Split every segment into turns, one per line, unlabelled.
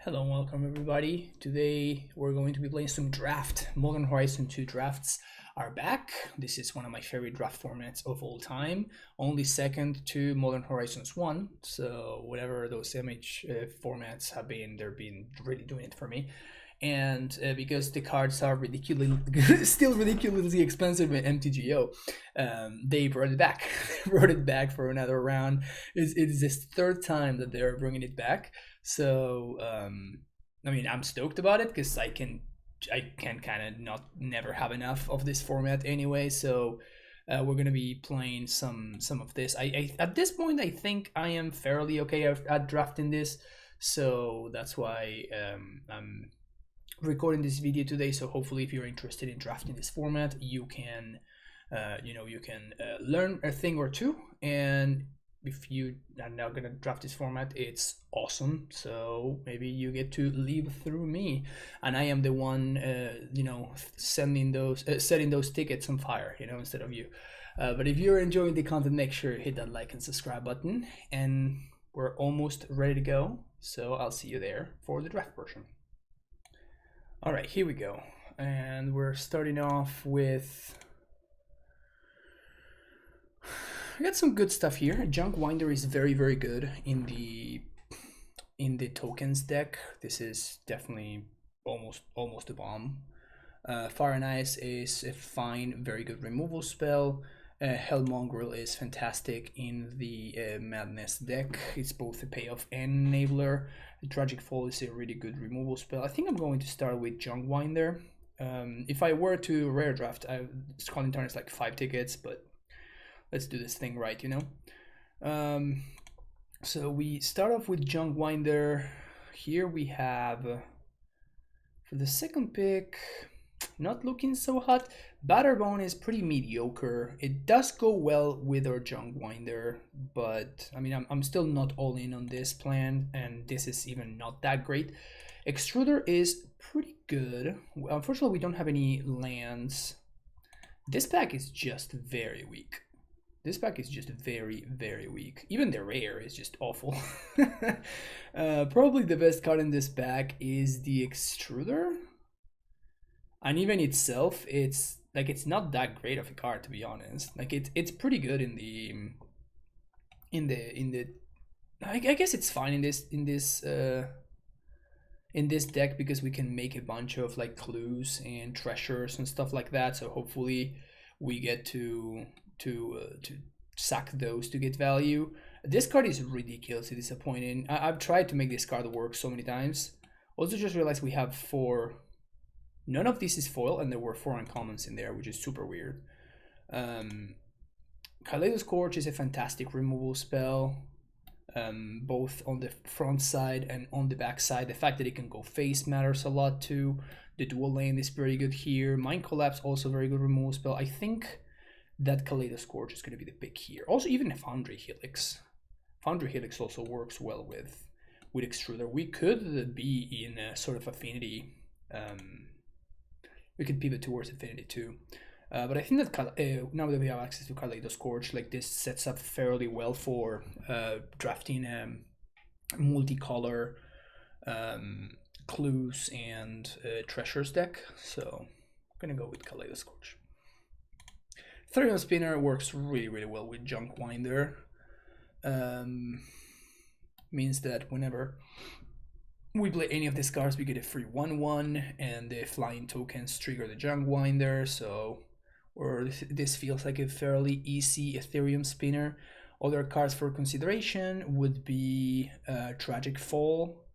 Hello and welcome everybody. Today we're going to be playing some draft. Modern Horizon 2 drafts are back. This is one of my favorite draft formats of all time. Only second to Modern Horizons 1. So whatever those image formats have been, they've been really doing it for me. And because the cards are still ridiculously expensive at MTGO, they brought it back. Brought it back for another round. It's this third time that they're bringing it back. So I mean, I'm stoked about it because I can kind of never have enough of this format anyway. So we're gonna be playing some of this. I at this point I think I am fairly okay at drafting this, so that's why I'm recording this video today. So hopefully, if you're interested in drafting this format, you can learn a thing or two. And if you are now gonna draft this format, it's awesome. So maybe you get to live through me, and I am the one, setting those tickets on fire, instead of you. But if you're enjoying the content, make sure you hit that like and subscribe button. And we're almost ready to go. So I'll see you there for the draft portion. All right, here we go, and we're starting off with. I got some good stuff here. Junk Winder is very good in the tokens deck. This is definitely almost a bomb. Fire and Ice is a fine, very good removal spell. Hellmongrel is fantastic in the Madness deck. It's both a payoff and enabler. Tragic Fall is a really good removal spell. I think I'm going to start with Junk Winder. If I were to rare draft, Scalding Tarn is like 5 tickets, but let's do this thing right, So we start off with Junk Winder. Here we have, for the second pick, not looking so hot. Batterbone is pretty mediocre. It does go well with our Junk Winder, but I mean, I'm still not all in on this plan, and this is even not that great. Extruder is pretty good. Unfortunately, we don't have any lands. This pack is just very weak. This pack is just very weak. Even the rare is just awful. Probably the best card in this pack is the Extruder. And even itself, it's not that great of a card, to be honest. Like it's pretty good in the I guess it's fine in this deck because we can make a bunch of like clues and treasures and stuff like that. So hopefully we get to sack those to get value. This card is ridiculously disappointing. I've tried to make this card work so many times. Also just realized we have 4. None of this is foil, and there were 4 uncommons in there, which is super weird. Kaleidoscorch is a fantastic removal spell, both on the front side and on the back side. The fact that it can go face matters a lot too. The dual lane is pretty good here. Mind Collapse, also very good removal spell. I think that Kaleidoscorch is going to be the pick here. Also, even Foundry Helix. Foundry Helix also works well with Extruder. We could be in a sort of affinity. We could pivot towards affinity too. But I think that now that we have access to Kaleidoscorch, like this sets up fairly well for drafting multicolor clues and treasures deck. So I'm gonna go with Kaleidoscorch. Therion Spinner works really well with Junk Winder. Means that whenever we play any of these cards, we get a free 1/1, and the flying tokens trigger the Junk Winder. So, or this feels like a fairly easy Ethereum Spinner. Other cards for consideration would be Tragic Fall,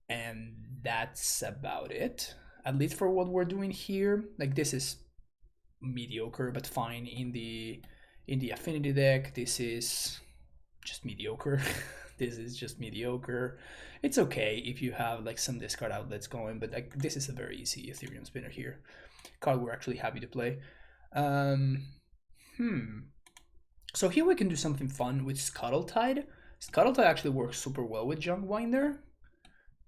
and that's about it. At least for what we're doing here. Like this is mediocre but fine in the affinity deck. This is just mediocre. This is just mediocre. It's okay if you have like some discard outlets going, but like this is a very easy Ethereum Spinner here. Card we're actually happy to play. So here we can do something fun with Scuttletide. Scuttletide actually works super well with Junk Winder,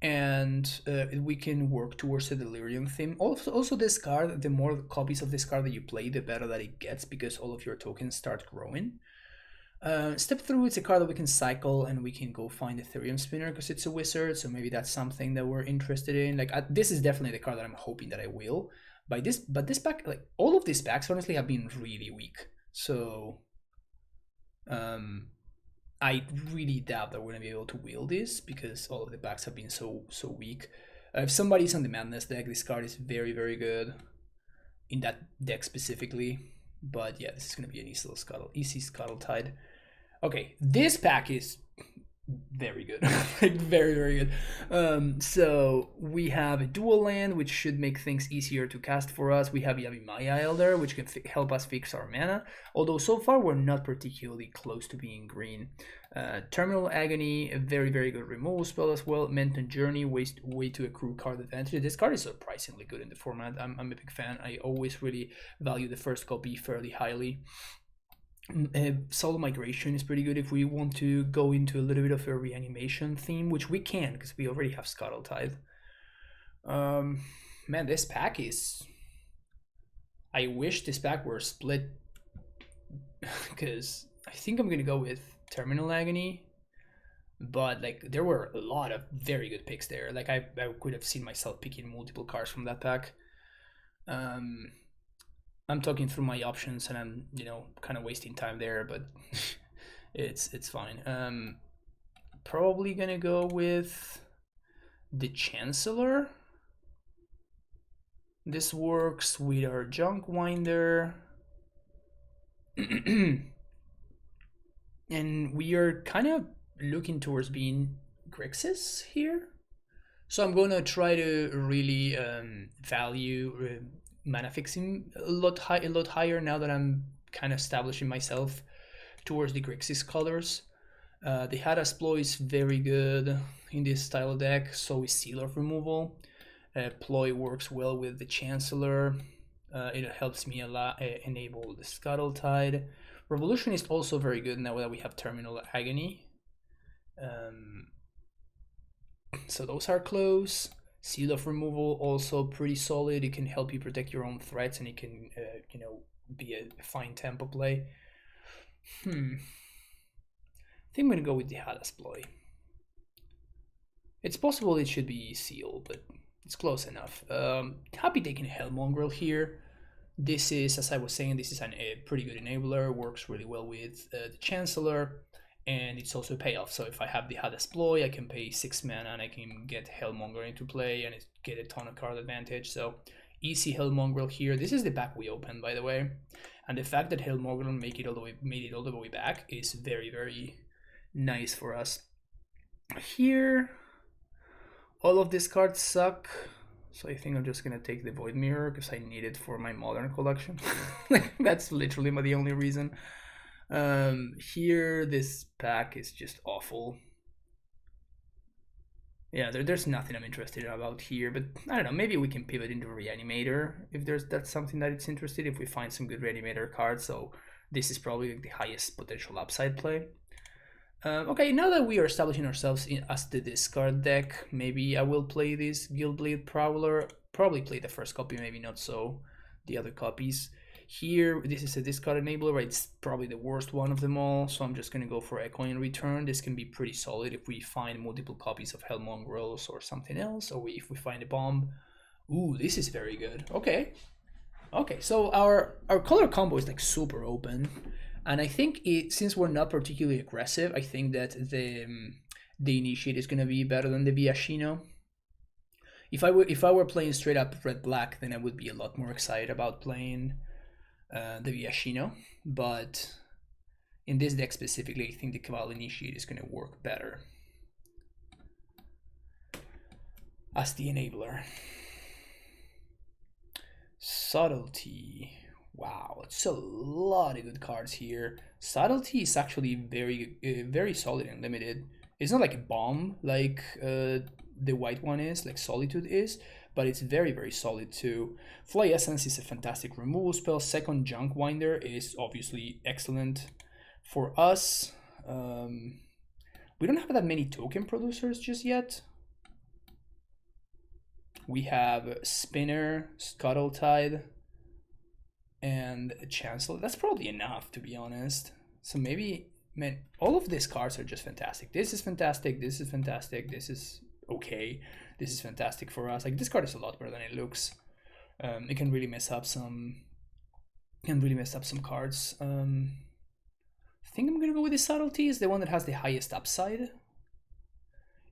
and we can work towards the Delirium theme. Also this card, the more copies of this card that you play, the better that it gets, because all of your tokens start growing. Step through, it's a card that we can cycle and we can go find Ethereum Spinner because it's a wizard, so maybe that's something that we're interested in. Like this is definitely the card that I'm hoping that I will. But this pack, like all of these packs, honestly, have been really weak. So, I really doubt that we're gonna be able to wheel this because all of the packs have been so weak. If somebody's on the Madness deck, this card is very good in that deck specifically. But yeah, this is gonna be an easy Scuttle Tide. Okay, this pack is very good, like very good. So we have a dual land, which should make things easier to cast for us. We have Yavimaya Elder, which can help us fix our mana, although so far we're not particularly close to being green. Terminal Agony, a very good removal spell as well. Menton Journey, way to accrue card advantage. This card is surprisingly good in the format. I'm a big fan. I always really value the first copy fairly highly. Solo Migration is pretty good if we want to go into a little bit of a reanimation theme, which we can because we already have Scuttle Tide. Man, this pack is... I wish this pack were split because I think I'm gonna go with Terminal Agony, but like there were a lot of very good picks there. Like I could have seen myself picking multiple cards from that pack. I'm talking through my options and I'm, kind of wasting time there, but it's fine. Probably gonna go with the Chancellor. This works with our Junk Winder. And we are kind of looking towards being Grixis here. So I'm gonna try to really value mana fixing a lot higher now that I'm kind of establishing myself towards the Grixis colors. The Hada's Ploy is very good in this style deck, so is Seal of Removal. Ploy works well with the Chancellor. It helps me a lot enable the Scuttle Tide. Revolution is also very good now that we have Terminal Agony. So those are close. Seal of Removal also pretty solid. It can help you protect your own threats, and it can, be a fine tempo play. I think I'm gonna go with the Hada's Ploy. It's possible it should be Seal, but it's close enough. Happy taking Hellmongrel here. This is, as I was saying, this is a pretty good enabler. Works really well with the Chancellor. And it's also a payoff. So if I have the Hada's Ploy, I can pay 6 mana and I can get Hellmonger into play and get a ton of card advantage. So easy Hellmongrel here. This is the pack we opened, by the way. And the fact that Hellmongrel made it all the way back is very nice for us. Here, all of these cards suck. So I think I'm just gonna take the Void Mirror because I need it for my Modern collection. That's literally the only reason. Here, this pack is just awful. Yeah, there's nothing I'm interested about here, but I don't know, maybe we can pivot into Reanimator if that's something that it's interested, if we find some good Reanimator cards, so this is probably the highest potential upside play. Okay, now that we are establishing ourselves as the discard deck, maybe I will play this Guildblade Prowler, probably play the first copy, maybe not so the other copies. Here, this is a discard enabler, right? It's probably the worst one of them all, so I'm just going to go for Echoing Return. This can be pretty solid if we find multiple copies of Hellmongrels or something else, or if we find a bomb. Ooh, this is very good. Okay, so our color combo is like super open, and I think since we're not particularly aggressive, I think that the Initiate is going to be better than the Viashino. If I were playing straight up red-black, then I would be a lot more excited about playing the Viashino, but in this deck specifically, I think the Cabal Initiate is going to work better as the enabler. Subtlety. Wow, it's a lot of good cards here. Subtlety is actually very solid and limited. It's not like a bomb like the white one is, like Solitude is, but it's very solid too. Fly Essence is a fantastic removal spell. Second Junk Winder is obviously excellent for us. We don't have that many token producers just yet. We have Spinner, Scuttle Tide, and Chancellor. That's probably enough, to be honest. So maybe man, all of these cards are just fantastic. This is fantastic. This is fantastic. This is okay. This is fantastic for us. Like, this card is a lot better than it looks. It can really mess up some. Cards. I think I'm gonna go with the subtlety. Is the one that has the highest upside.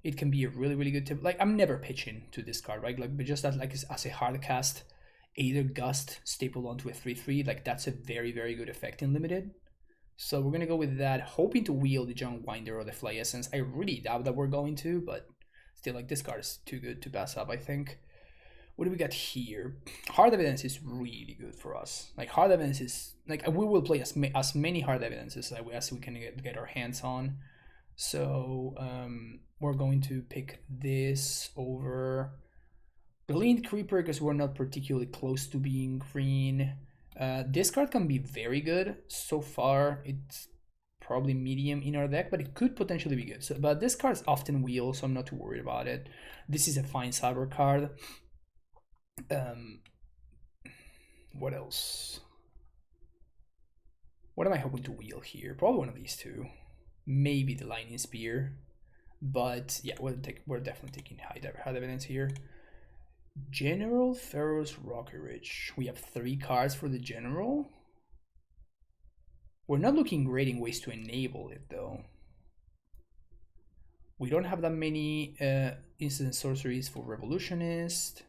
It can be a really good tip. Like, I'm never pitching to this card, right? Like, but just as a hard cast, either Gust staple onto a 3/3. Like, that's a very good effect in limited. So we're gonna go with that, hoping to wheel the Junk Winder or the Fly Essence. I really doubt that we're going to, but still, like, this card is too good to pass up, I think. What do we got here? Hard Evidence is really good for us. Like, Hard Evidence is, like, we will play as many Hard Evidences as we can get our hands on. So we're going to pick this over Blind Creeper because we're not particularly close to being green. This card can be very good. So far, it's probably medium in our deck, but it could potentially be good. So, but this card is often wheel, so I'm not too worried about it. This is a fine cyber card. What else? What am I hoping to wheel here? Probably one of these two. Maybe the Lightning Spear. But yeah, we're definitely taking high evidence here. General Pharaoh's Rocky Ridge. We have 3 cards for the General. We're not looking great in ways to enable it, though. We don't have that many instant sorceries for Revolutionist.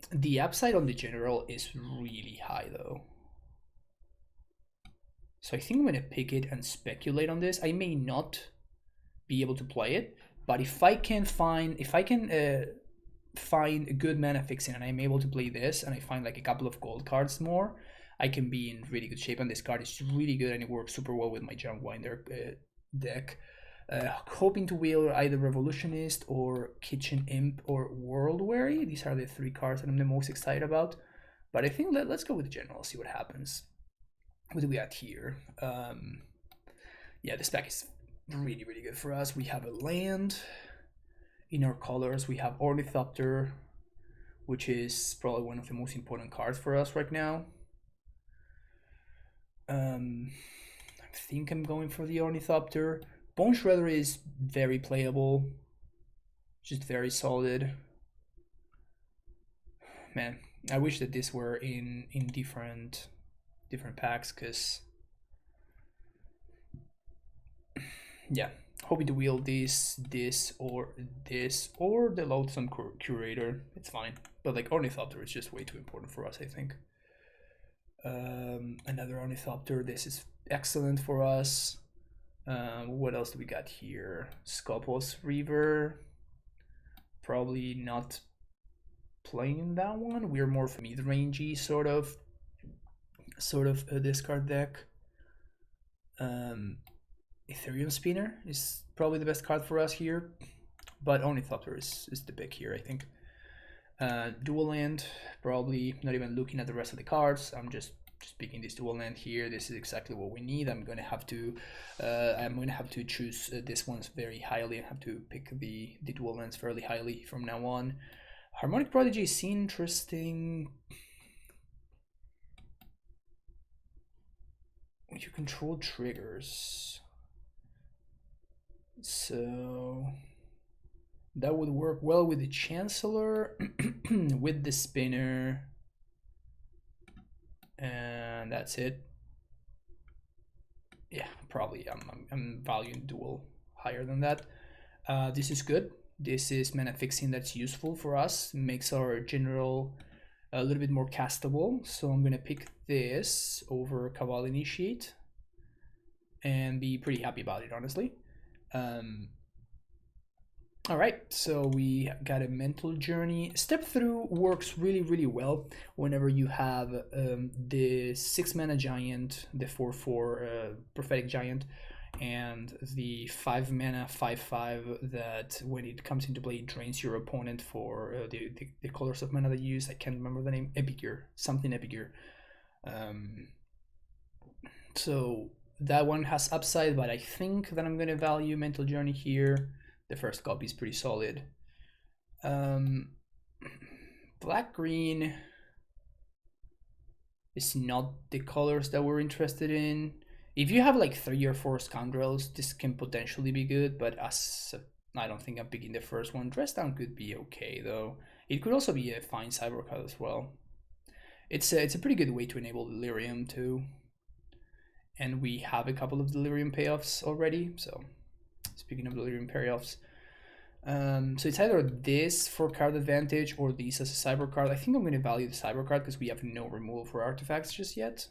The upside on the General is really high, though. So I think I'm gonna pick it and speculate on this. I may not be able to play it, but if I can find a good mana fixing and I'm able to play this and I find like a couple of gold cards more, I can be in really good shape. And this card is really good and it works super well with my Junk Winder deck. Hoping to wheel either Revolutionist or Kitchen Imp or World Weary. These are the 3 cards that I'm the most excited about. But I think let's go with the General, see what happens. What do we got here? Yeah, this pack is really good for us. We have a land in our colors. We have Ornithopter, which is probably one of the most important cards for us right now. I think I'm going for the Ornithopter. Bone Shredder is very playable, just very solid. Man, I wish that this were in different packs, because yeah, hoping to wheel this or the Loathsome Curator. It's fine, but like Ornithopter is just way too important for us, I think. Another Ornithopter. This is excellent for us. What else do we got here? Scopus Reaver. Probably not playing that one. We're more mid-rangey sort of a discard deck. Ethereum Spinner is probably the best card for us here, but Ornithopter is the pick here, I think. Dual land, probably not even looking at the rest of the cards. I'm just picking this dual land here. This is exactly what we need. I'm gonna have to choose this one's very highly and have to pick the dual lands fairly highly from now on. Harmonic Prodigy is interesting. You control triggers, so that would work well with the Chancellor, with the Spinner, and that's it. Yeah, probably I'm valuing dual higher than that. This is good. This is mana fixing that's useful for us. Makes our General a little bit more castable. So I'm gonna pick this over Cabal Initiate and be pretty happy about it, honestly. All right, so we got a Mental Journey. Step Through works really well whenever you have the 6 mana giant, the 4/4 prophetic giant, and the 5 mana 5/5 that when it comes into play drains your opponent for the colors of mana they use. I can't remember the name. Epigear, something Epigear. So that one has upside, but I think that I'm gonna value Mental Journey here. The first copy is pretty solid. Um, black green is not the colors that we're interested in. If you have like 3 or 4 scoundrels, this can potentially be good, but as I don't think I'm picking the first one. Dress down could be okay though. It could also be a fine cyber card as well. It's a pretty good way to enable delirium too, and we have a couple of delirium payoffs already. So speaking of delirium payoffs, so it's either this for card advantage or these as a cyber card. I think I'm going to value the cyber card because we have no removal for artifacts just yet.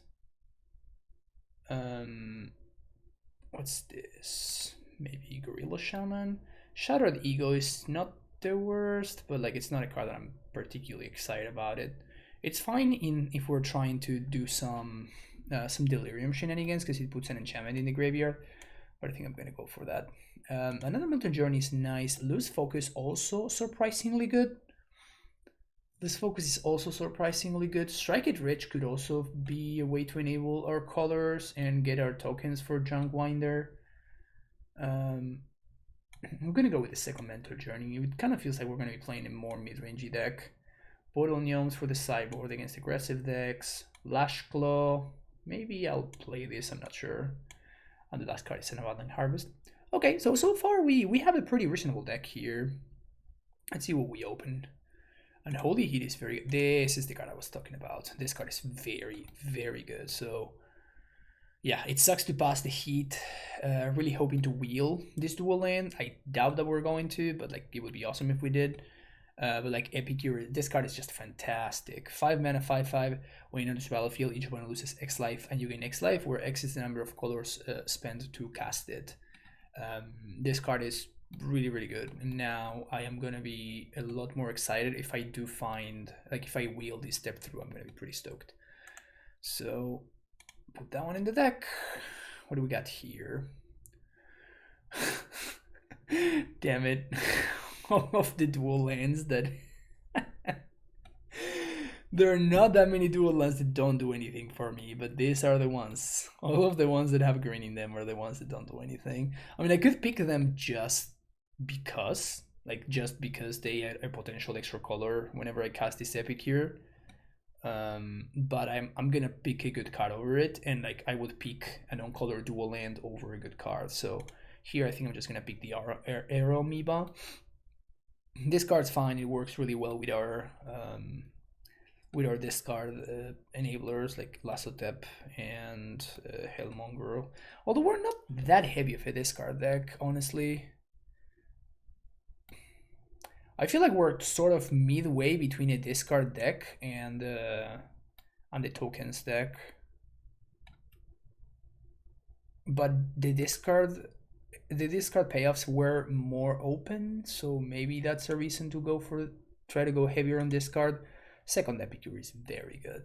What's this? Maybe Gorilla Shaman. Shattered Ego is not the worst, but like it's not a card that I'm particularly excited about it. It's fine in if we're trying to do some delirium shenanigans because it puts an enchantment in the graveyard, but I think I'm gonna go for that. Another Mental Journey is nice. Loose Focus also surprisingly good. This focus is also surprisingly good. Strike It Rich could also be a way to enable our colors and get our tokens for Junkwinder. I'm gonna go with the second Mental Journey. It kind of feels like we're gonna be playing a more mid-rangey deck. Portal Gnomes for the sideboard against aggressive decks. Lash Claw. Maybe I'll play this, I'm not sure. And the last card is an Avalanche Harvest. Okay, so far we have a pretty reasonable deck here. Let's see what we open. And Holy Heat is very good. This is the card I was talking about. This card is very, very good. So yeah, it sucks to pass the Heat. Really hoping to wheel this dual land. I doubt that we're going to, but like it would be awesome if we did. But like Epicure, this card is just fantastic. 5 mana, 5/5. When you enter the battlefield, each opponent loses X life, and you gain X life, where X is the number of colors spent to cast it. This card is really, really good. And now I am gonna be a lot more excited if I do find, like, if I wheel this step through, I'm gonna be pretty stoked. So put that one in the deck. What do we got here? Damn it. All of the dual lands that there are not that many dual lands that don't do anything for me, but these are the ones. All of the ones that have green in them are the ones that don't do anything. I mean, I could pick them just because, like, just because they add a potential extra color whenever I cast this Epicure. But I'm gonna pick a good card over it, and like I would pick an on-color dual land over a good card. So here I think I'm just gonna pick the Arrow Amoeba. This card's fine. It works really well with our discard enablers like Lassotep and Hellmonger. Although we're not that heavy of a discard deck, honestly. I feel like we're sort of midway between a discard deck and the tokens deck. But the discard payoffs were more open, so maybe that's a reason to try to go heavier on discard. Second Epicure is very good.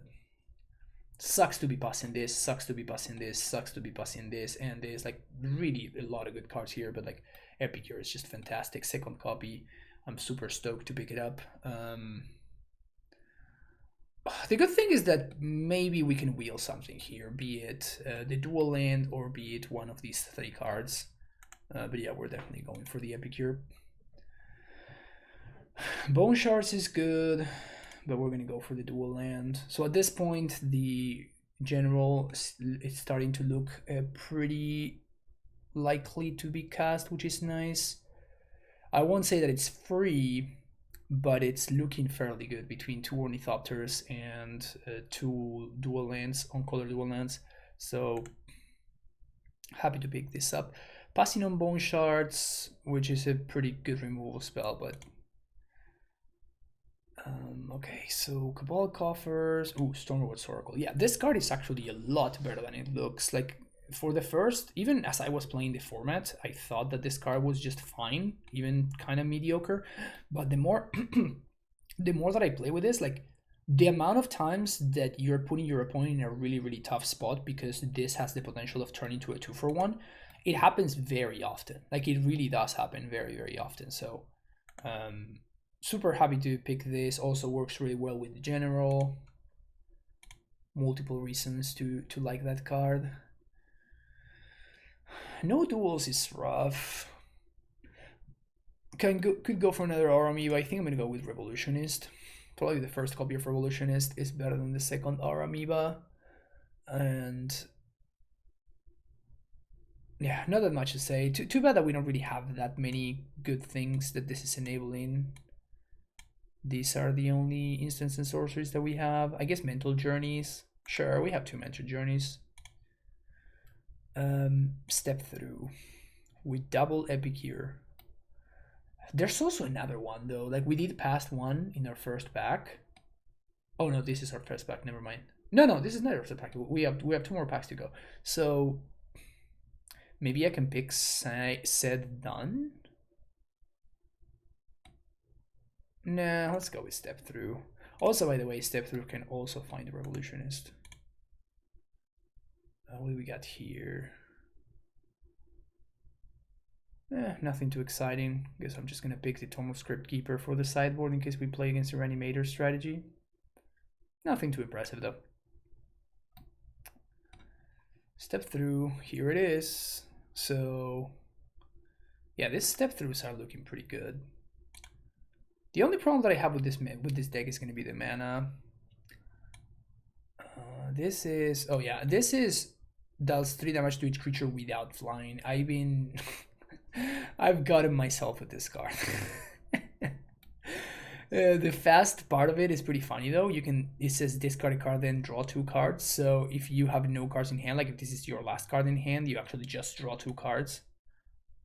Sucks to be passing this, sucks to be passing this, sucks to be passing this, and there's like really a lot of good cards here, but like Epicure is just fantastic. Second copy, I'm super stoked to pick it up. The good thing is that maybe we can wheel something here, be it the dual land or be it one of these 3 cards. But yeah, we're definitely going for the Epicure. Bone Shards is good, but we're gonna go for the dual land. So at this point, the general is starting to look pretty likely to be cast, which is nice. I won't say that it's free, but it's looking fairly good between 2 Ornithopters and 2 dual lands, on-color dual lands. So happy to pick this up. Passing on Bone Shards, which is a pretty good removal spell, but okay, so Cabal Coffers. Ooh, Stormlord's Oracle. Yeah, this card is actually a lot better than it looks. Like, for the first, even as I was playing the format, I thought that this card was just fine, even kind of mediocre. But the more the more that I play with this, like, the amount of times that you're putting your opponent in a really, really tough spot because this has the potential of turning into a 2-for-1, it happens very often. Like, it really does happen very, very often. So, super happy to pick this. Also works really well with the general. Multiple reasons to like that card. No duels is rough. Could go for another R Amoeba. I think I'm gonna go with Revolutionist. Probably the first copy of Revolutionist is better than the second R Amoeba. And yeah, not that much to say. Too bad that we don't really have that many good things that this is enabling. These are the only instants and sorceries that we have. I guess Mental Journeys. Sure, we have 2 Mental Journeys. Step Through. We double Epicure. There's also another one though. Like we did past one in our first pack. Oh no, this is our first pack. Never mind. No, this is not our first pack. We have 2 more packs to go. So maybe I can pick Said Done. Nah, let's go with Step Through. Also, by the way, Step Through can also find a Revolutionist. What do we got here? Nothing too exciting. Guess I'm just gonna pick the Tome of Script Keeper for the sideboard in case we play against the Reanimator strategy. Nothing too impressive though. Step Through, here it is. So yeah, these Step Throughs are looking pretty good. The only problem that I have with this deck is gonna be the mana. This is, oh yeah, this is does 3 damage to each creature without flying. I've gotten myself with this card. The fast part of it is pretty funny though. It says discard a card, then draw 2 cards. So if you have no cards in hand, like if this is your last card in hand, you actually just draw 2 cards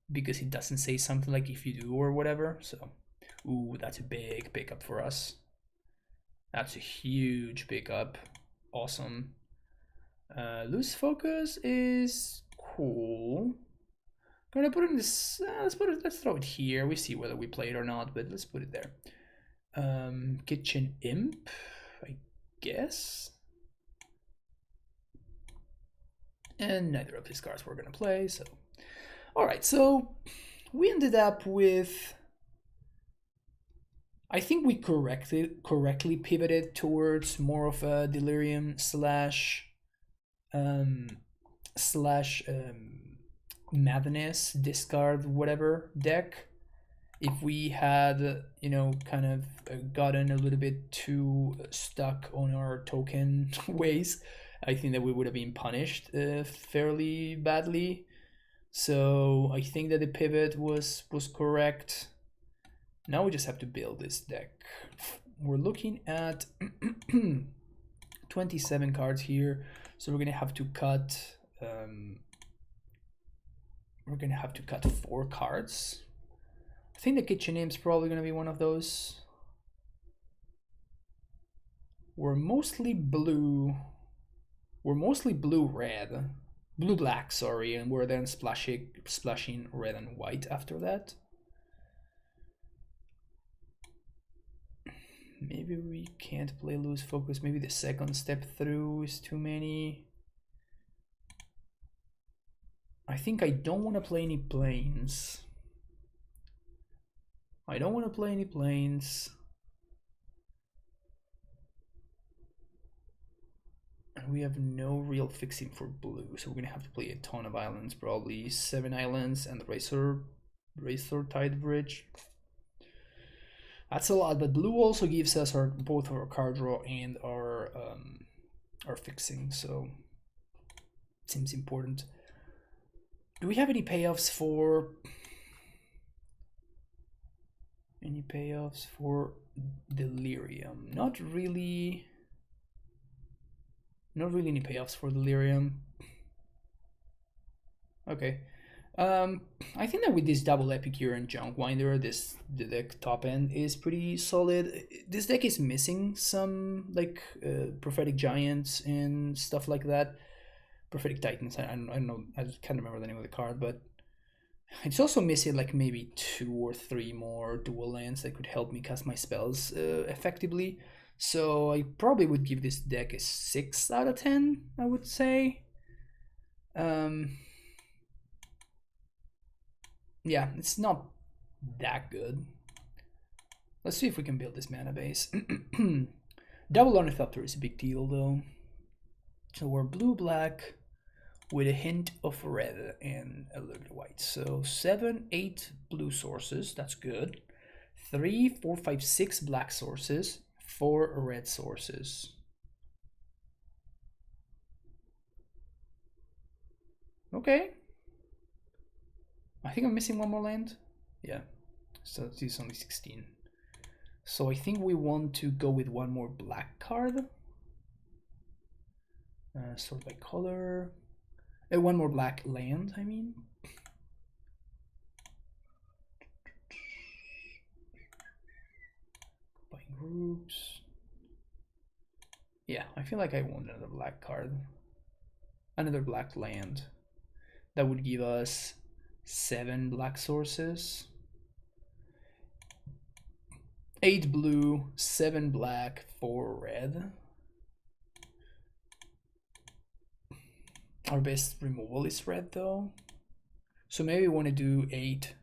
because it doesn't say something like if you do or whatever. So, ooh, that's a big pickup for us. That's a huge pickup. Awesome. Loose Focus is cool. I'm gonna put it in this. Let's throw it here. We see whether we play it or not, but let's put it there. Kitchen Imp, I guess. And neither of these cards we're gonna play. So, all right. So we ended up with. I think we correctly pivoted towards more of a Delirium slash Madness discard whatever deck. If we had, you know, kind of gotten a little bit too stuck on our token ways, I think that we would have been punished fairly badly. So I think that the pivot was correct. Now we just have to build this deck. We're looking at 27 cards here, so we're gonna have to cut. We're gonna have to cut 4 cards. I think the Kitchen Imp's probably gonna be one of those. We're mostly blue. We're mostly blue-red, blue-black, sorry, and we're then splashing red and white after that. Maybe we can't play Loose Focus. Maybe the second Step Through is too many. I think I don't want to play any planes. I don't want to play any planes. And we have no real fixing for blue, so we're gonna have to play a ton of islands, probably 7 islands and the Razor Tide Bridge. That's a lot, but blue also gives us both our card draw and our fixing, so it seems important. Do we have any payoffs for Delirium? Not really. Not really any payoffs for Delirium. Okay. I think that with this double Epicure and Junkwinder, the deck top end is pretty solid. This deck is missing some like Prophetic Giants and stuff like that. Prophetic Titans. I don't know. I can't remember the name of the card, but it's also missing like maybe 2 or 3 more dual lands that could help me cast my spells effectively. So I probably would give this deck a 6 out of 10. I would say. Yeah, it's not that good. Let's see if we can build this mana base. Double Ornithopter is a big deal though. So we're blue-black. with a hint of red and a little bit white. So 7, 8 blue sources, that's good. 3, 4, 5, 6 black sources, 4 red sources. Okay. I think I'm missing one more land. Yeah, so this is only 16. So I think we want to go with one more black card. Sort by color. One more black land, I mean. By groups. Yeah, I feel like I want another black card. Another black land. That would give us 7 black sources. 8 blue, 7 black, 4 red. Our best removal is red though. So maybe we want to do 8,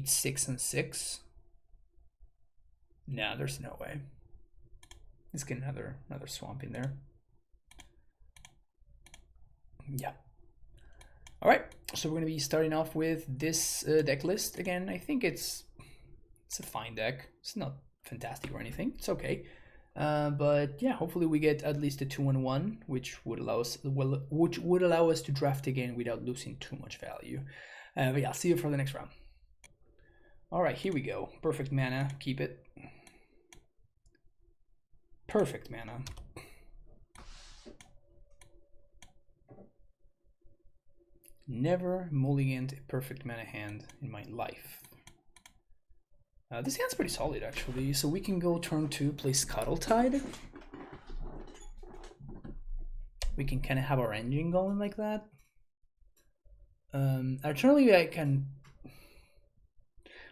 6, and 6. Nah, there's no way. Let's get another swamp in there. Yeah. All right, so we're gonna be starting off with this deck list again. I think it's a fine deck. It's not fantastic or anything. It's okay. But yeah, hopefully we get at least a 2-1, which would allow us to draft again without losing too much value. But yeah, see you for the next round. All right, here we go. Perfect mana, keep it. Perfect mana. Never mulliganed a perfect mana hand in my life. This hand's pretty solid actually, so we can go turn 2, play Scuttletide. We can kind of have our engine going like that. Alternatively,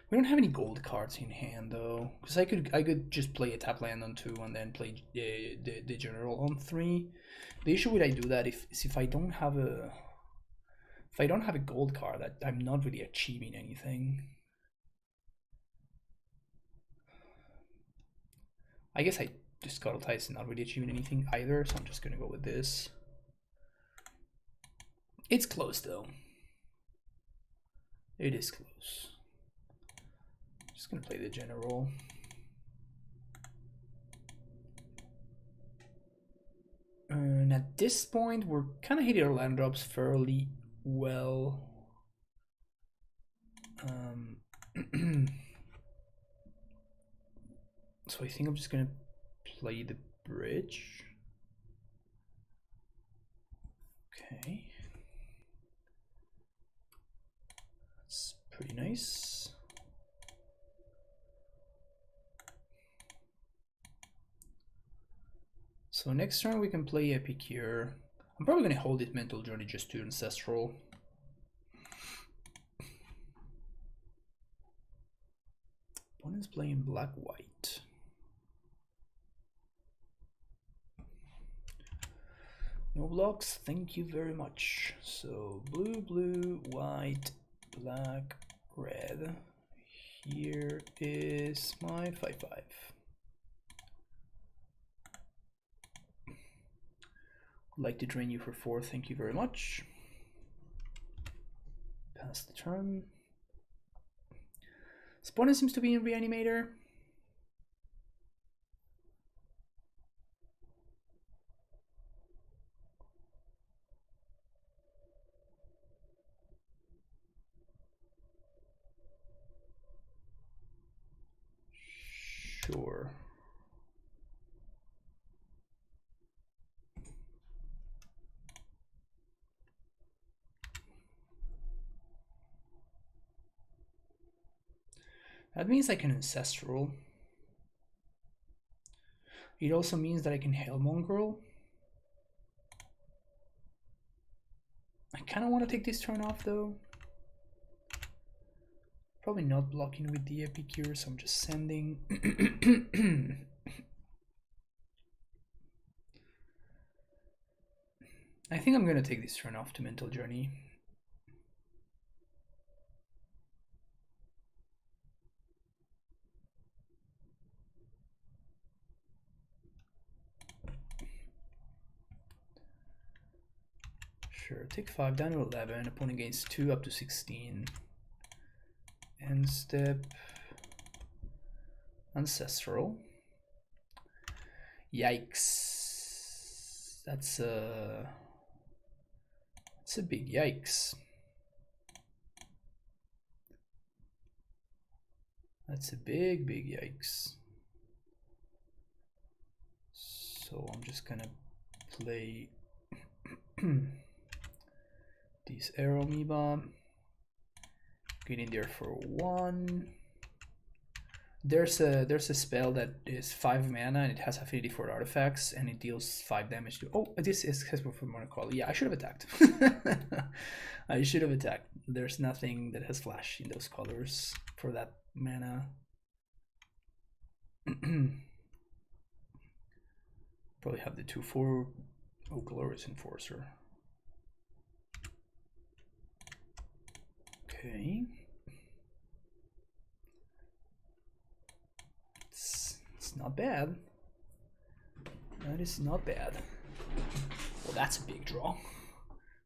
we don't have any gold cards in hand though, because I could just play a tap land on 2 and then play the general on 3. The issue with I do that is if I don't have a gold card, that I'm not really achieving anything. I guess the Scuttletide is not really achieving anything either, so I'm just gonna go with this. It's close though. It is close. Just gonna play the general. And at this point, we're kind of hitting our land drops fairly well. So I think I'm just gonna play the bridge. Okay. That's pretty nice. So next turn we can play Epicure. I'm probably gonna hold it Mental Journey just to Ancestral. Opponent's playing black-white. No blocks, thank you very much. So blue, blue, white, black, red. Here is my 5/5. Would like to drain you for 4, thank you very much. Pass the turn. Opponent seems to be in Reanimator. Sure. That means I can Ancestral. It also means that I can Hellmongrel. I kind of want to take this turn off though. Probably not blocking with the Epicure, so I'm just sending. I think I'm going to take this turn off to Mental Journey. Sure, take 5 down to 11. Opponent gains 2 up to 16. End step. Ancestral. Yikes. That's a big yikes. That's a big yikes. So I'm just gonna play these arrow amoeba. Get in there for 1. There's a spell that is 5 mana and it has affinity for artifacts and it deals 5 damage to. Oh, this is Hesper for Monocolor. Yeah, I should have attacked. I should have attacked. There's nothing that has flash in those colors for that mana. Probably have the 2/4 Glorious Enforcer. Okay. It's not bad. That is not bad. Well, that's a big draw.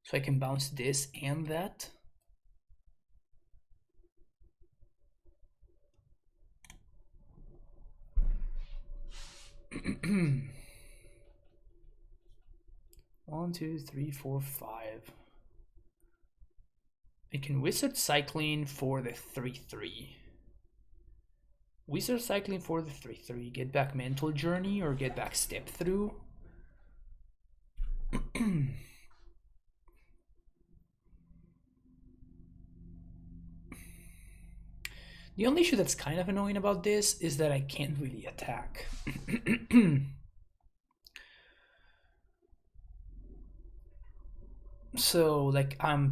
So I can bounce this and that. One, two, three, four, 5. I can Wizard Cycling for the 3/3. Wizard Cycling for the 3/3. Get back Mental Journey or get back Step Through. The only issue that's kind of annoying about this is that I can't really attack. So, like, if I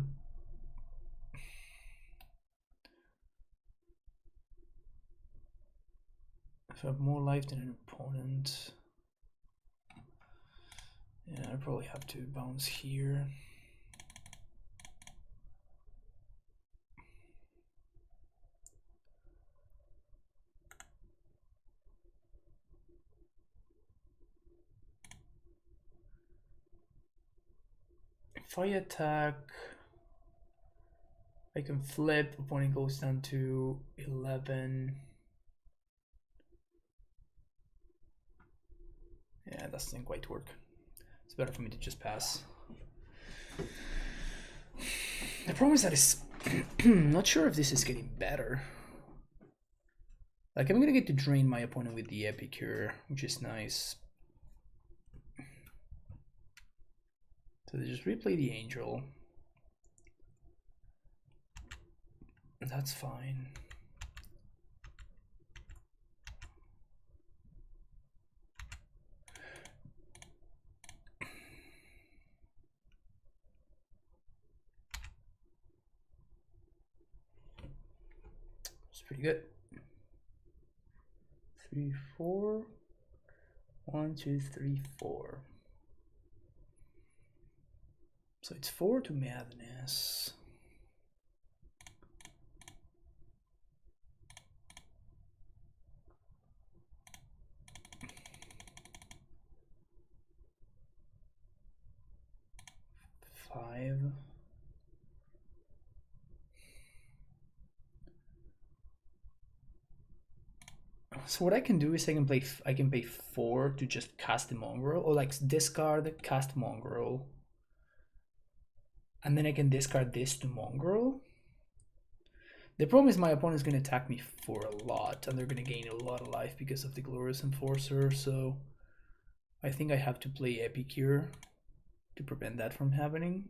have more life than an opponent, yeah, I probably have to bounce here. If I attack, I can flip, opponent goes down to 11. Yeah, that doesn't quite work. It's better for me to just pass. The problem is that it's not sure if this is getting better. Like, I'm gonna get to drain my opponent with the Epicure, which is nice. So they just replay the Angel. That's fine. It's pretty good. 3, 4. 1, 2, 3, 4. So it's 4 to Madness. Five. So what I can do is I can pay 4 to just cast the Mongrel, or like discard, cast Mongrel, and then I can discard this to Mongrel. The problem is my opponent's gonna attack me for a lot, and they're gonna gain a lot of life because of the Glorious Enforcer. So I think I have to play Epicure to prevent that from happening.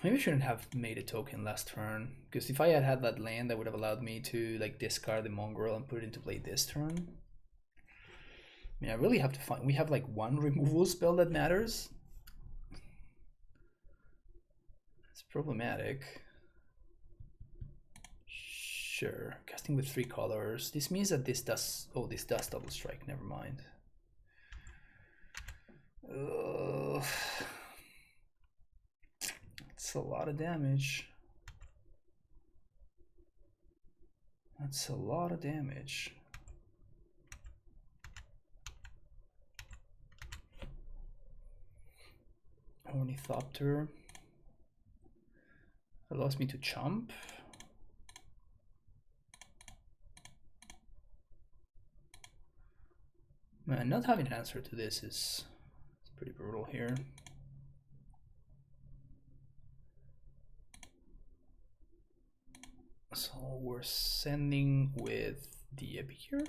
Maybe I shouldn't have made a token last turn, because if I had had that land, that would have allowed me to like discard the Mongrel and put it into play this turn. I mean, I really have to find. We have like one removal spell that matters. It's problematic. Sure, casting with 3 colors. This means that this does. Oh, this does double strike. Never mind. It's a lot of damage. That's a lot of damage. Ornithopter allows me to chomp. Man, not having an answer to this is pretty brutal here. So we're sending with the epic here.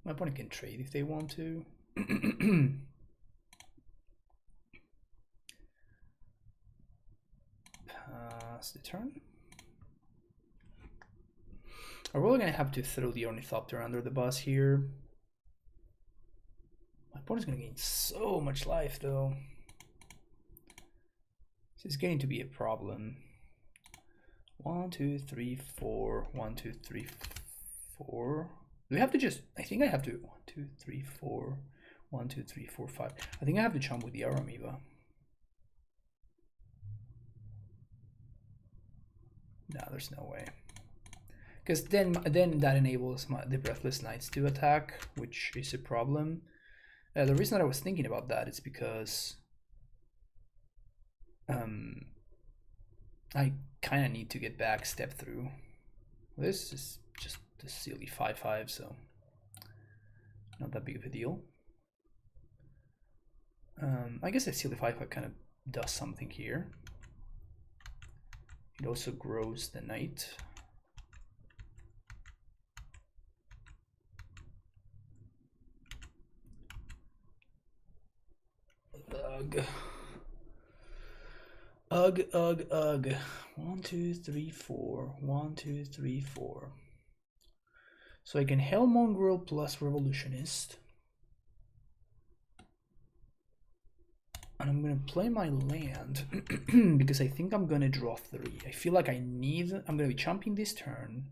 My opponent can trade if they want to. Pass the turn. I'm really gonna have to throw the Ornithopter under the bus here. My opponent's gonna gain so much life though. This is getting to be a problem. 1, 2, 3, 4. 1, 2, 3, 4. Do we have to just? I think I have to. 1, 2, 3, 4. 1, 2, 3, 4, 5. I think I have to chomp with the Amoeba. No, there's no way. Because then that enables the Breathless Knights to attack, which is a problem. The reason that I was thinking about that is because I kind of need to get back step through. This is just a silly 5/5, so not that big of a deal. I guess a silly 5/5 kind of does something here. It also grows the knight. Ugh. Ugh, ugh, ugh. 1, 2, 3, 4. 1, 2, 3, 4. So I can Hell Mongrel plus Revolutionist. And I'm gonna play my land because I think I'm gonna draw 3. I feel like I'm gonna be chomping this turn.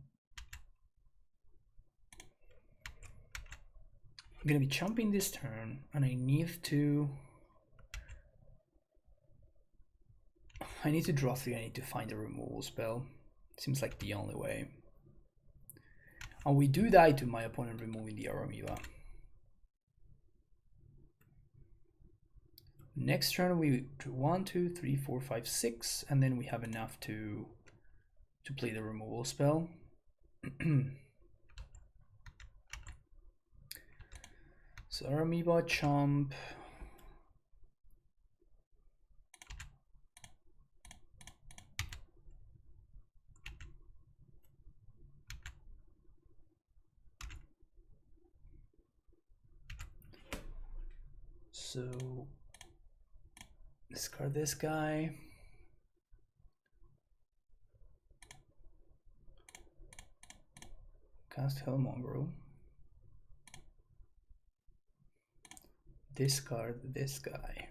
I'm gonna be chomping this turn, and I need to draw 3. I need to find a removal spell. Seems like the only way. And we do die to my opponent removing the Amoeba. Next turn we do 1, 2, 3, 4, 5, 6, and then we have enough to play the removal spell. So Amoeba chomp. So discard this guy. Cast Hell Mongrel. Discard this guy.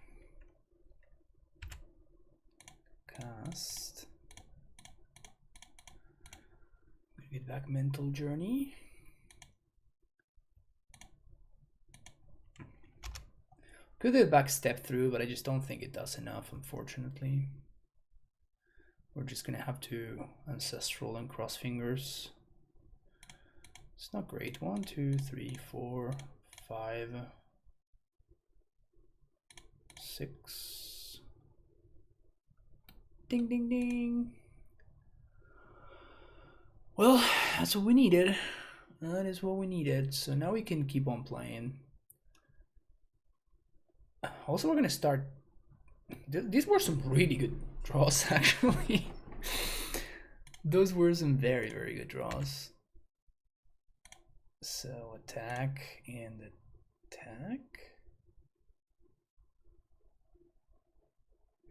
Cast. Get back Mental Journey. Could have back step through, but I just don't think it does enough, unfortunately. We're just gonna have to Ancestral and cross fingers. It's not great. 1, 2, 3, 4, 5, 6. Ding, ding, ding. Well, that's what we needed. That is what we needed. So now we can keep on playing. Also, we're gonna start. These were some really good draws, actually. Those were some very, very good draws. So attack and attack.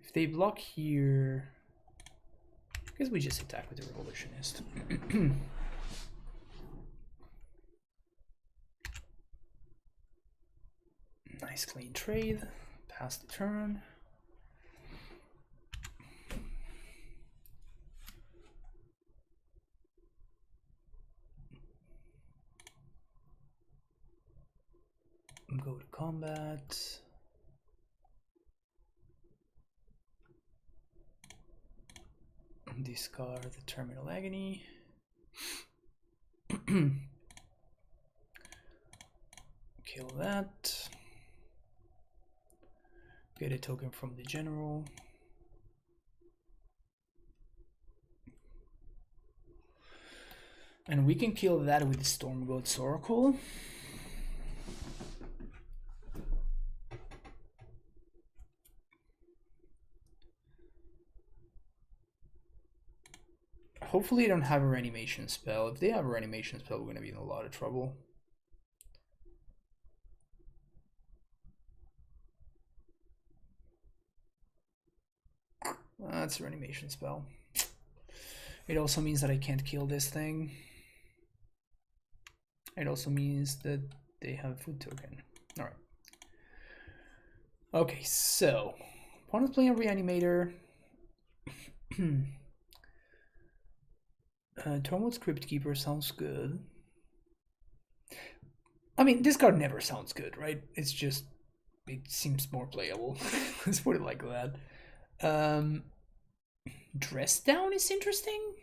If they block here, I guess we just attack with the Revolutionist. Nice clean trade. Pass the turn. Go to combat. Discard the Terminal Agony. Kill that. Get a token from the general. And we can kill that with the Storm God's Oracle. Hopefully they don't have a reanimation spell. If they have a reanimation spell, we're going to be in a lot of trouble. That's a reanimation spell. It also means that I can't kill this thing. It also means that they have a food token. Alright. Okay, so opponent's playing a Reanimator. Tormod's Cryptkeeper sounds good. I mean, this card never sounds good, right? It's just, it seems more playable. Let's put it like that. Dress Down is interesting.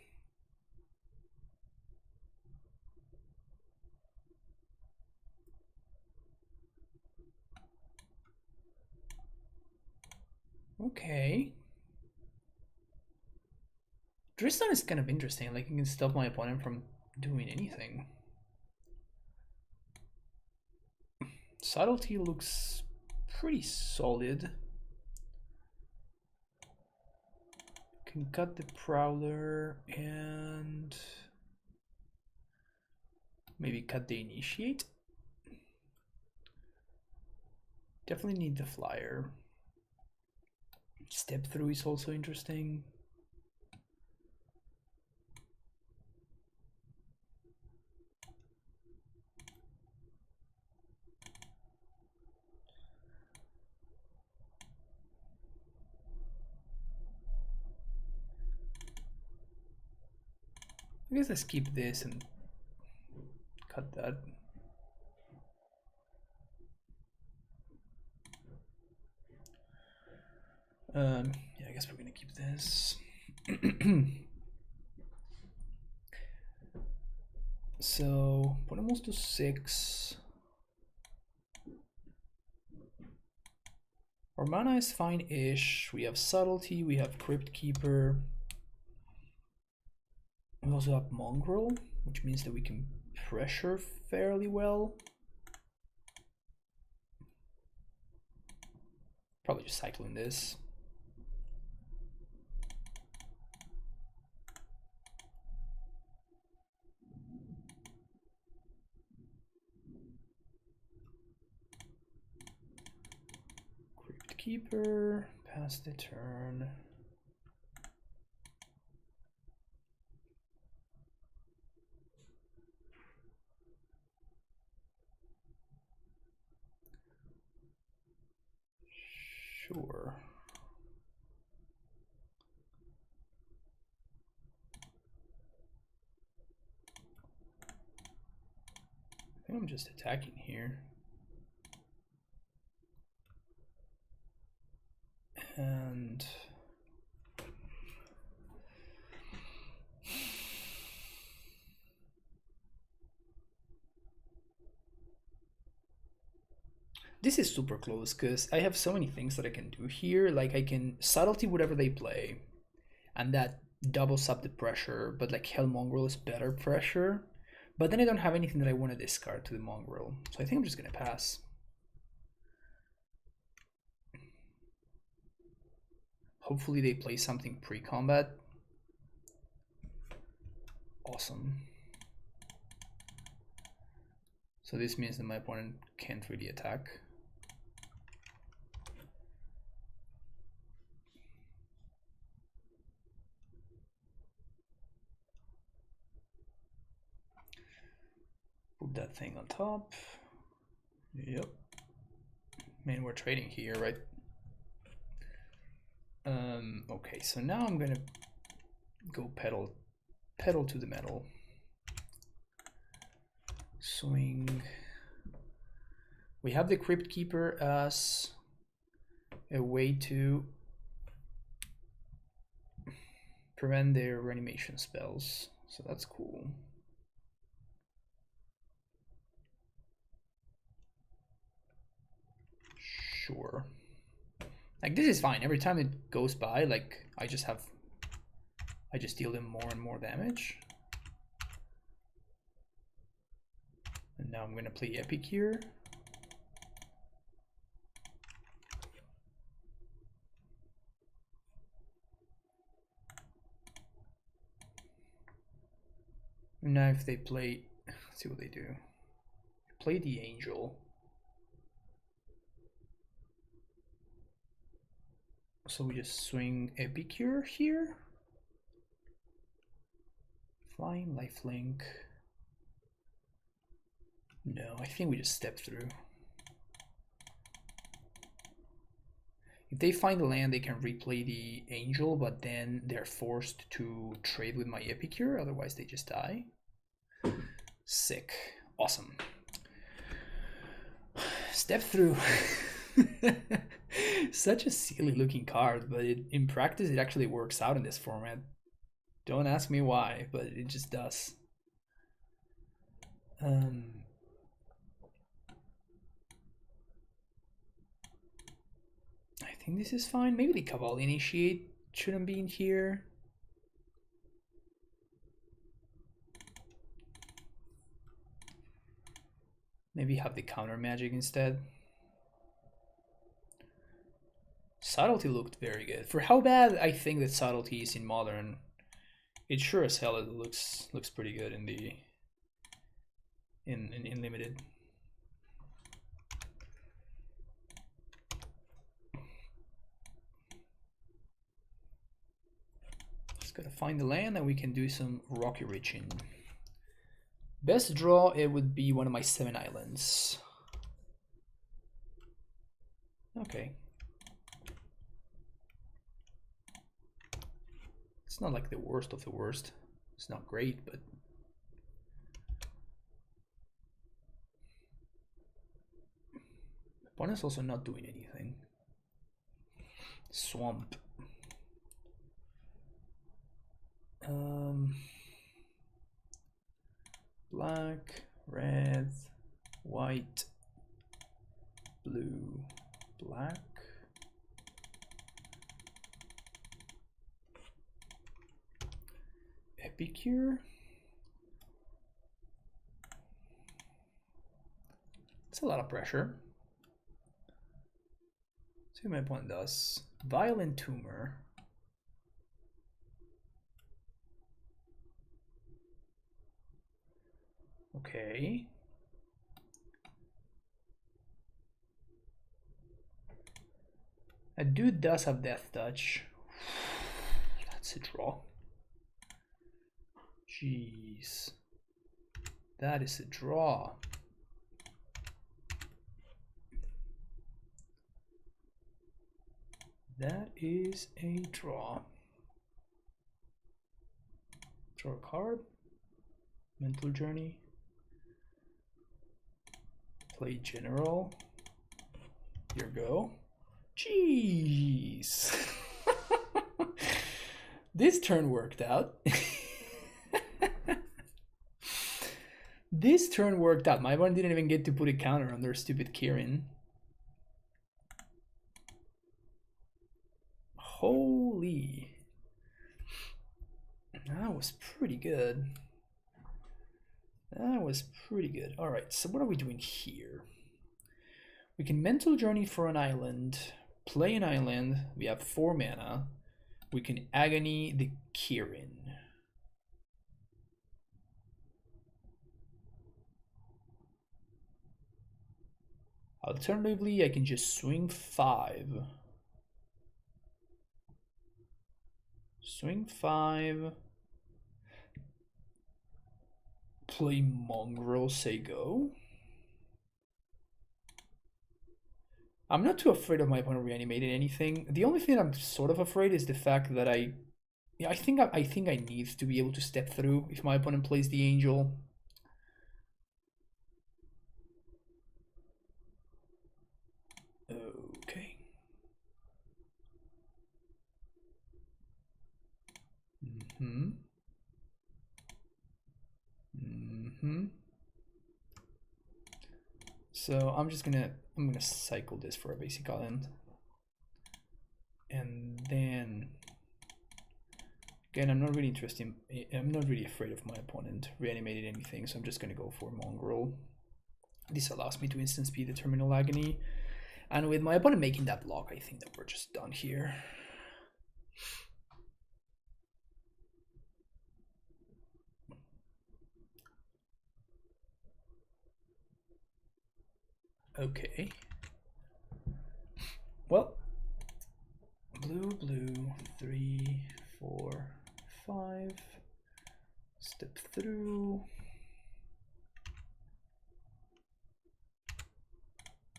Okay. Dress Down is kind of interesting. Like, you can stop my opponent from doing anything. Subtlety looks pretty solid. Can cut the Prowler and maybe cut the Initiate. Definitely need the Flyer. Step Through is also interesting. I guess let's keep this and cut that. Yeah, I guess we're gonna keep this. So put almost to 6. Our mana is fine-ish. We have Subtlety, we have Crypt Keeper. We also have Mongrel, which means that we can pressure fairly well. Probably just cycling this. Crypt Keeper, pass the turn. Sure. I think I'm just attacking here. And this is super close because I have so many things that I can do here. Like I can Subtlety whatever they play, and that doubles up the pressure, but like Hell Mongrel is better pressure. But then I don't have anything that I want to discard to the Mongrel. So I think I'm just gonna pass. Hopefully they play something pre-combat. Awesome. So this means that my opponent can't really attack. Put that thing on top. Yep. Man, we're trading here, right? Okay, so now I'm gonna go pedal to the metal. Swing. We have the Crypt Keeper as a way to prevent their reanimation spells, so that's cool. Sure. Like this is fine. Every time it goes by, like I just deal them more and more damage. And now I'm gonna play Epic here. And now if they play, let's see what they do. Play the Angel. So we just swing Epicure here. Flying lifelink. No, I think we just step through. If they find the land, they can replay the Angel, but then they're forced to trade with my Epicure, otherwise they just die. Sick. Awesome. Step through. Such a silly looking card, but in practice it actually works out in this format. Don't ask me why, but it just does. I think this is fine. Maybe the Cabal Initiate shouldn't be in here. Maybe have the counter magic instead. Subtlety looked very good. For how bad I think that Subtlety is in Modern, it sure as hell it looks pretty good in the in Limited. Just gotta find the land and we can do some Rocky Reaching. Best draw, it would be one of my 7 islands. Okay. It's not like the worst of the worst. It's not great, but opponent's also not doing anything. Swamp. Black, red, white, blue, black. Epicure. It's a lot of pressure. See what my opponent does. Violent Tumor. Okay. A dude does have Death Touch. That's a draw. Jeez. That is a draw. That is a draw. Draw a card. Mental Journey. Play General. Here go. Jeez. This turn worked out. This turn worked out. My opponent didn't even get to put a counter on their stupid Kirin. Holy. That was pretty good. That was pretty good. Alright, so what are we doing here? We can Mental Journey for an island, play an island, we have 4 mana. We can Agony the Kirin. Alternatively, I can just swing 5. Swing 5. Play Mongrel, say go. I'm not too afraid of my opponent reanimating anything. The only thing I'm sort of afraid is the fact that I think I need to be able to step through if my opponent plays the Angel. Okay. So I'm just gonna I'm gonna cycle this for a basic island. And then again, I'm not really interested I'm not really afraid of my opponent reanimating anything, so I'm just gonna go for Mongrel. This allows me to instant speed the Terminal Agony. And with my opponent making that block, I think that we're just done here. Okay. Well, blue, 3, 4, 5. Step through.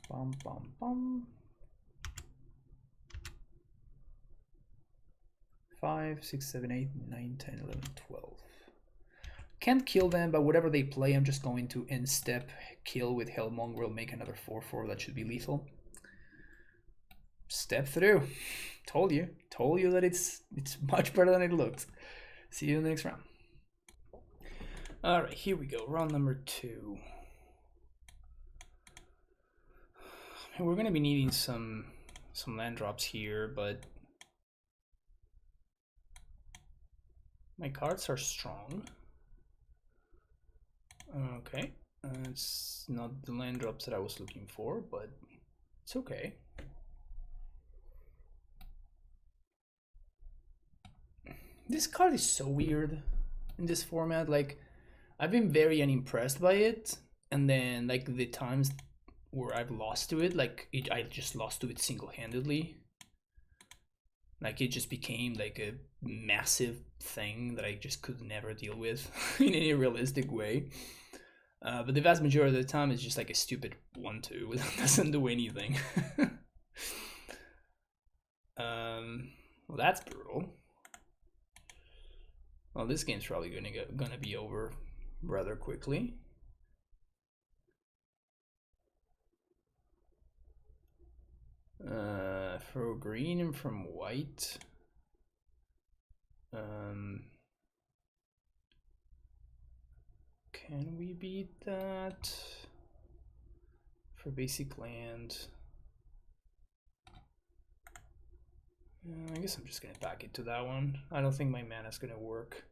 Bum, bum, bum. 5, 6, 7, 8, 9, 10, 11, 12. Can't kill them, but whatever they play, I'm just going to end step, kill with Hell Mongrel, make another 4/4. That should be lethal. Step through. Told you that it's much better than it looked. See you in the next round. All right, here we go. Round number 2. We're gonna be needing some land drops here, but my cards are strong. Okay, it's not the land drops that I was looking for, but it's okay. This card is so weird in this format. Like, I've been very unimpressed by it, and then like the times where I've lost to it, like I just lost to it single-handedly. Like it just became like a massive thing that I just could never deal with in any realistic way. But the vast majority of the time it's just like a stupid 1/2 that doesn't do anything. Well, that's brutal. Well, this game's probably gonna be over rather quickly. For green and from white. Can we beat that? For basic land. I guess I'm just gonna back it to that one. I don't think my mana's gonna work.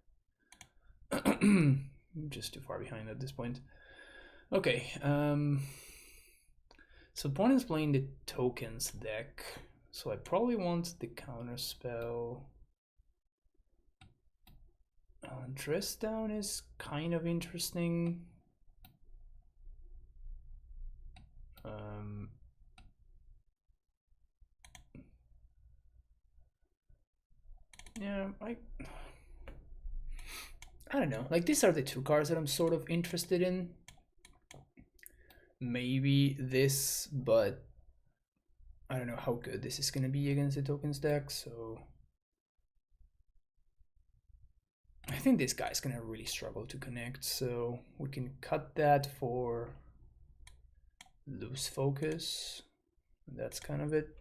I'm just too far behind at this point. Okay, so opponent's playing the tokens deck, so I probably want the counter spell. Dress down is kind of interesting. Yeah, I don't know. Like, these are the two cards that I'm sort of interested in. Maybe this, but I don't know how good this is gonna be against the tokens deck, so I think this guy's gonna really struggle to connect, so we can cut that for loose focus. That's kind of it.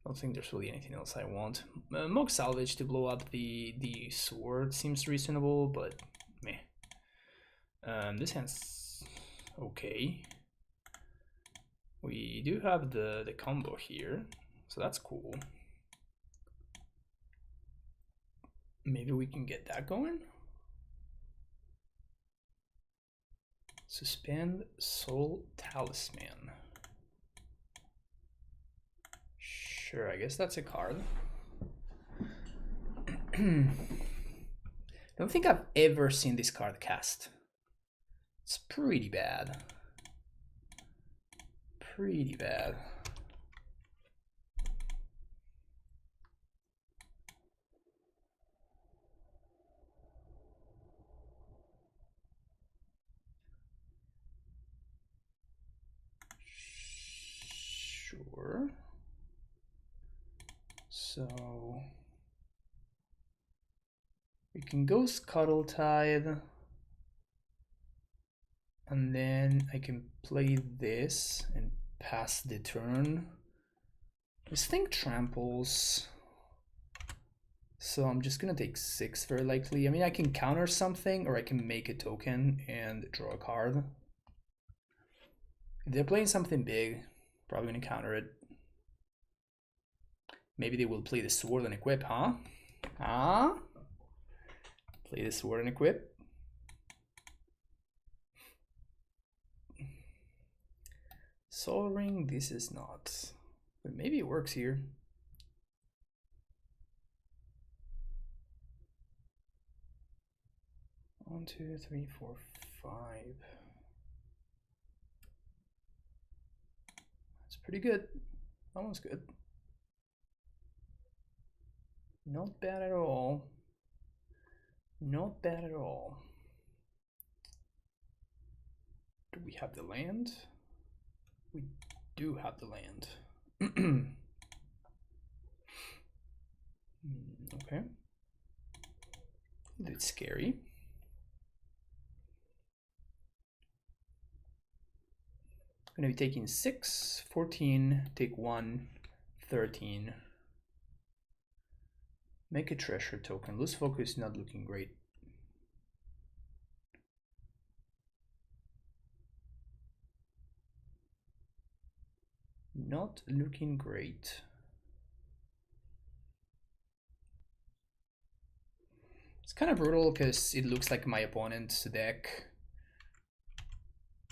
I don't think there's really anything else I want. Mock Salvage to blow up the sword seems reasonable, but meh. This hand's okay. We do have the combo here, so that's cool. Maybe we can get that going. Suspend Soul Talisman. Sure, I guess that's a card. I don't think I've ever seen this card cast. It's pretty bad. Pretty bad. Sure. So we can go Scuttle Tide, and then I can play this and pass the turn. This thing tramples, so I'm just gonna take 6 very likely. I mean, I can counter something, or I can make a token and draw a card. If they're playing something big, probably gonna counter it. Maybe they will play the sword and equip, huh? Huh? Play the sword and equip. Soul Ring, this is not. But maybe it works here. One, two, three, four, five. That's pretty good. That one's good. Not bad at all. Not bad at all. Do we have the land? We do have the land. Okay. That's scary. I'm gonna be taking 6, 14, take 1, 13. Make a treasure token. Lose focus, not looking great. Not looking great. It's kind of brutal because it looks like my opponent's deck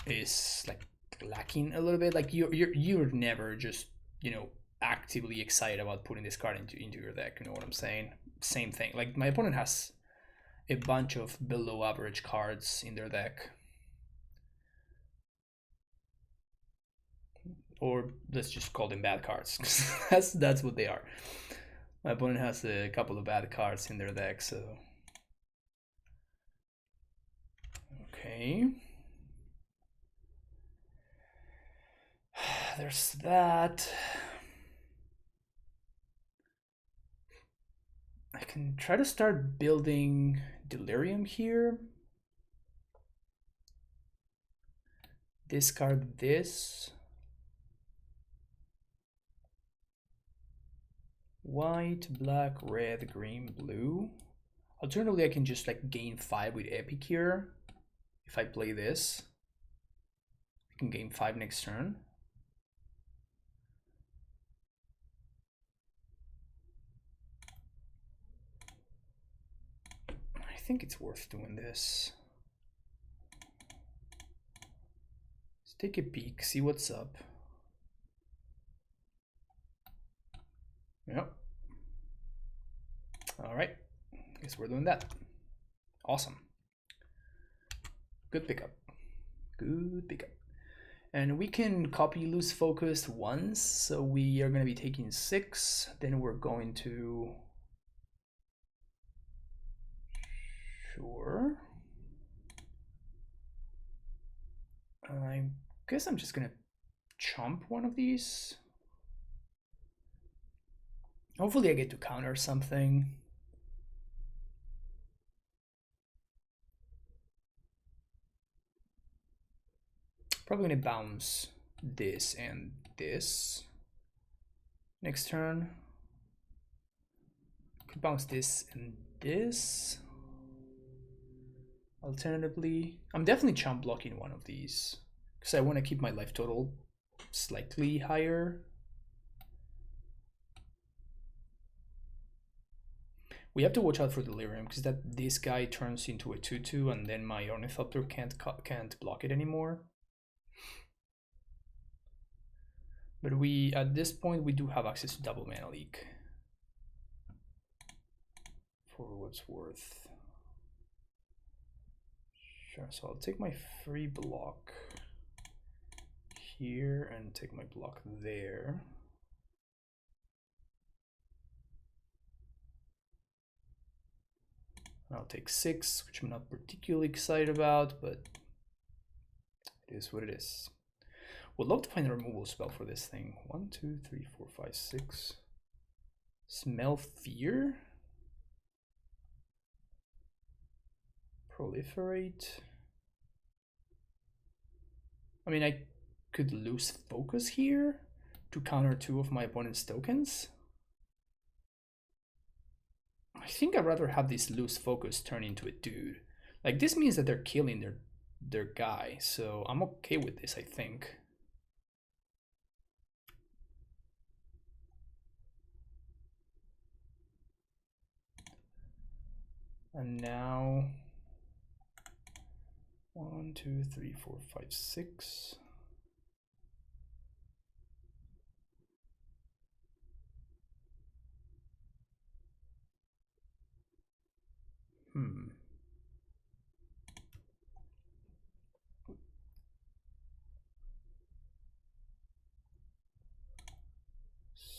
is like lacking a little bit. Like you're never just, you know, actively excited about putting this card into your deck. You know what I'm saying? Same thing. Like my opponent has a bunch of below average cards in their deck. Or let's just call them bad cards. that's what they are. My opponent has a couple of bad cards in their deck, so okay. There's that. I can try to start building Delirium here. Discard this. White, black, red, green, blue. Alternatively, I can just like gain 5 with Epic here. If I play this, I can gain 5 next turn. I think it's worth doing this. Let's take a peek, see what's up. Yep. All right, guess we're doing that. Awesome. Good pickup. Good pickup. And we can copy lose focus once. So we are going to be taking 6. Then we're going to... Sure. I guess I'm just going to chomp one of these. Hopefully I get to counter something. Probably gonna bounce this and this. Next turn. Could bounce this and this. Alternatively, I'm definitely chump blocking one of these because I want to keep my life total slightly higher. We have to watch out for Delirium because this guy turns into a 2/2 and then my Ornithopter can't block it anymore. But at this point we do have access to double mana leak. For what's worth. Sure, so I'll take my free block here and take my block there. I'll take 6, which I'm not particularly excited about, but it is what it is. Would love to find a removal spell for this thing. 1, 2, 3, 4, 5, 6. Smell Fear. Proliferate. I mean, I could lose focus here to counter 2 of my opponent's tokens. I think I'd rather have this loose focus turn into a dude. Like, this means that they're killing their guy, so I'm okay with this, I think. And now 1, 2, 3, 4, 5, 6.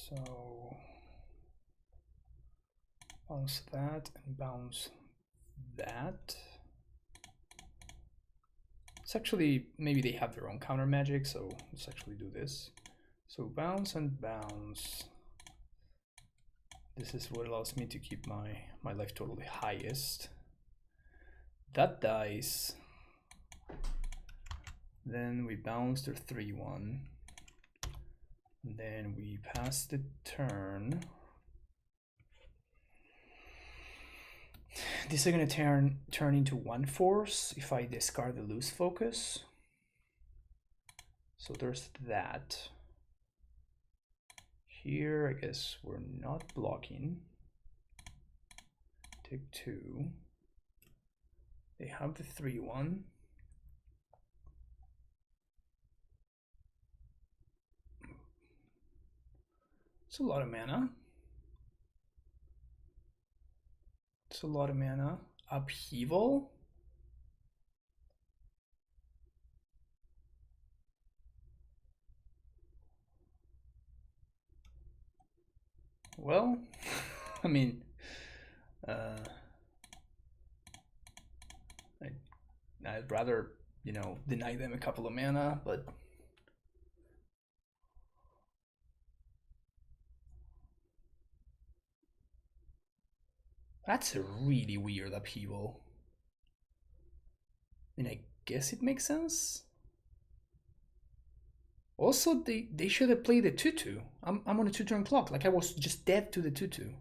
So bounce that and bounce that. It's actually, maybe they have their own counter magic, so let's actually do this. So bounce and bounce. This is what allows me to keep my life total the highest. That dies. Then we bounce their 3/1. Then we pass the turn. These are gonna turn into 1 force if I discard the loose focus. So there's that. Here, I guess we're not blocking. Take 2. They have the 3/1. It's a lot of mana. It's a lot of mana. Upheaval. Well, I mean, I'd rather, you know, deny them a couple of mana, but that's a really weird upheaval. I mean, I guess it makes sense. Also, they should have played a 2/2. I'm on a 2-turn clock. Like, I was just dead to the 2/2.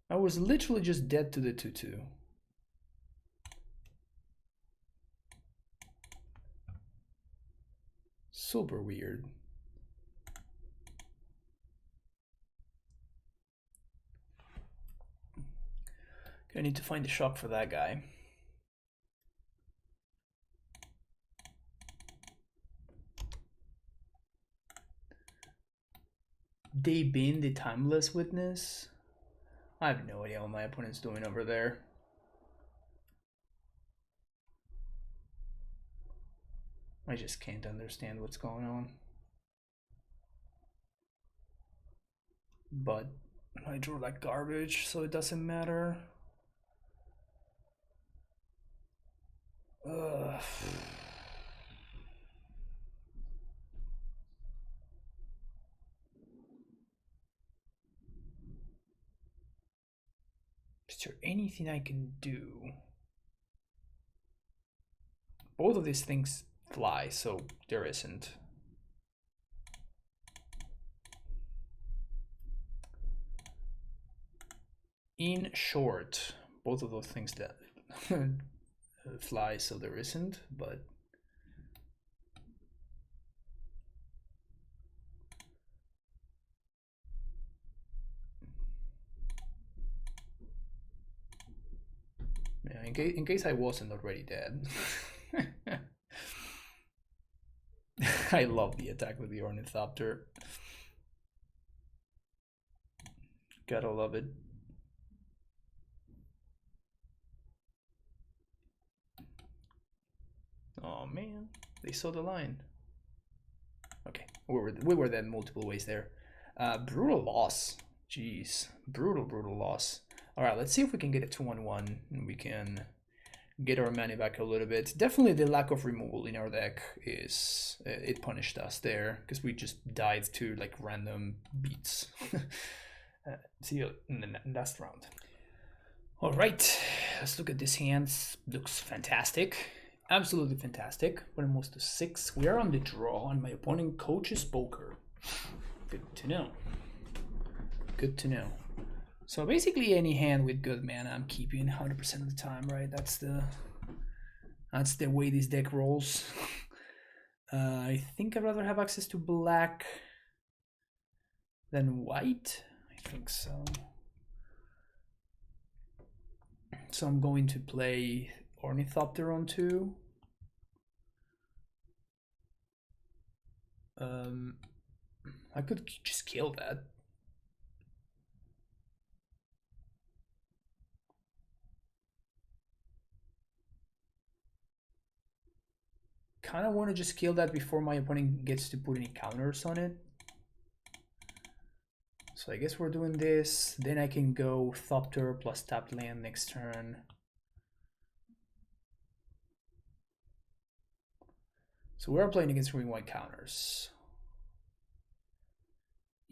I was literally just dead to the 2/2. Super weird. I need to find a shock for that guy. They been the Timeless Witness? I have no idea what my opponent's doing over there. I just can't understand what's going on. But I drew like garbage, so it doesn't matter. Ugh. Is there anything I can do? Both of these things fly, so there isn't. In short, both of those things that fly, so there isn't, but yeah, in case I wasn't already dead. I love the attack with the Ornithopter. Gotta love it. Oh man, they saw the line. Okay, we were then multiple ways there. Brutal loss. Jeez, brutal loss. All right, let's see if we can get a 2/1 and we can get our money back a little bit. Definitely the lack of removal in our deck is it punished us there because we just died to like random beats. See you in the next round. All right, let's look at this hand. Looks fantastic. Absolutely fantastic. We're almost to 6. We are on the draw, and my opponent coaches poker. Good to know. Good to know. So basically, any hand with good mana, I'm keeping 100% of the time, right? That's the way this deck rolls. I think I'd rather have access to black than white. I I think so. So I'm going to play Ornithopter on 2. I could just kill that. Kind of want to just kill that before my opponent gets to put any counters on it. So I guess we're doing this. Then I can go Thopter plus tapped land next turn. So we're playing against green white counters.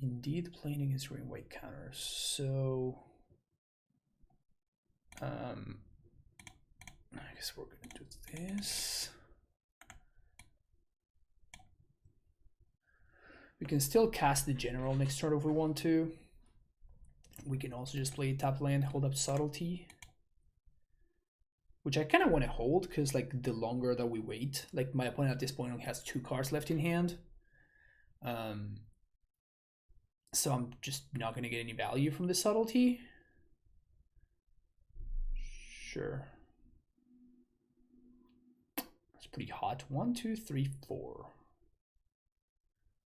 Indeed, playing against green white counters. So I guess we're gonna do this. We can still cast the general next turn if we want to. We can also just play tap land, hold up subtlety, which I kind of want to hold because like the longer that we wait, like my opponent at this point only has 2 cards left in hand. So I'm just not going to get any value from the subtlety. Sure. That's pretty hot. 1, 2, 3, 4.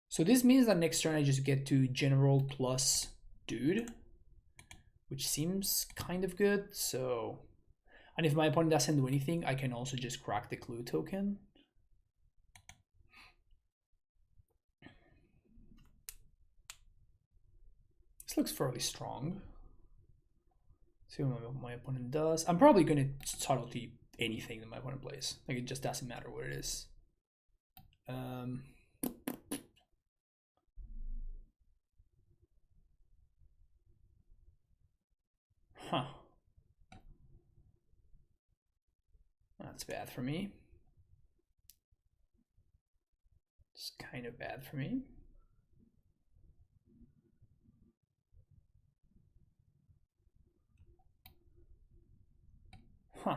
So this means that next turn I just get to general plus dude, which seems kind of good. So, and if my opponent doesn't do anything, I can also just crack the clue token. This looks fairly strong. See what my opponent does. I'm probably going to subtlety anything that my opponent plays. Like it just doesn't matter what it is. Huh. That's bad for me. It's kind of bad for me. Huh.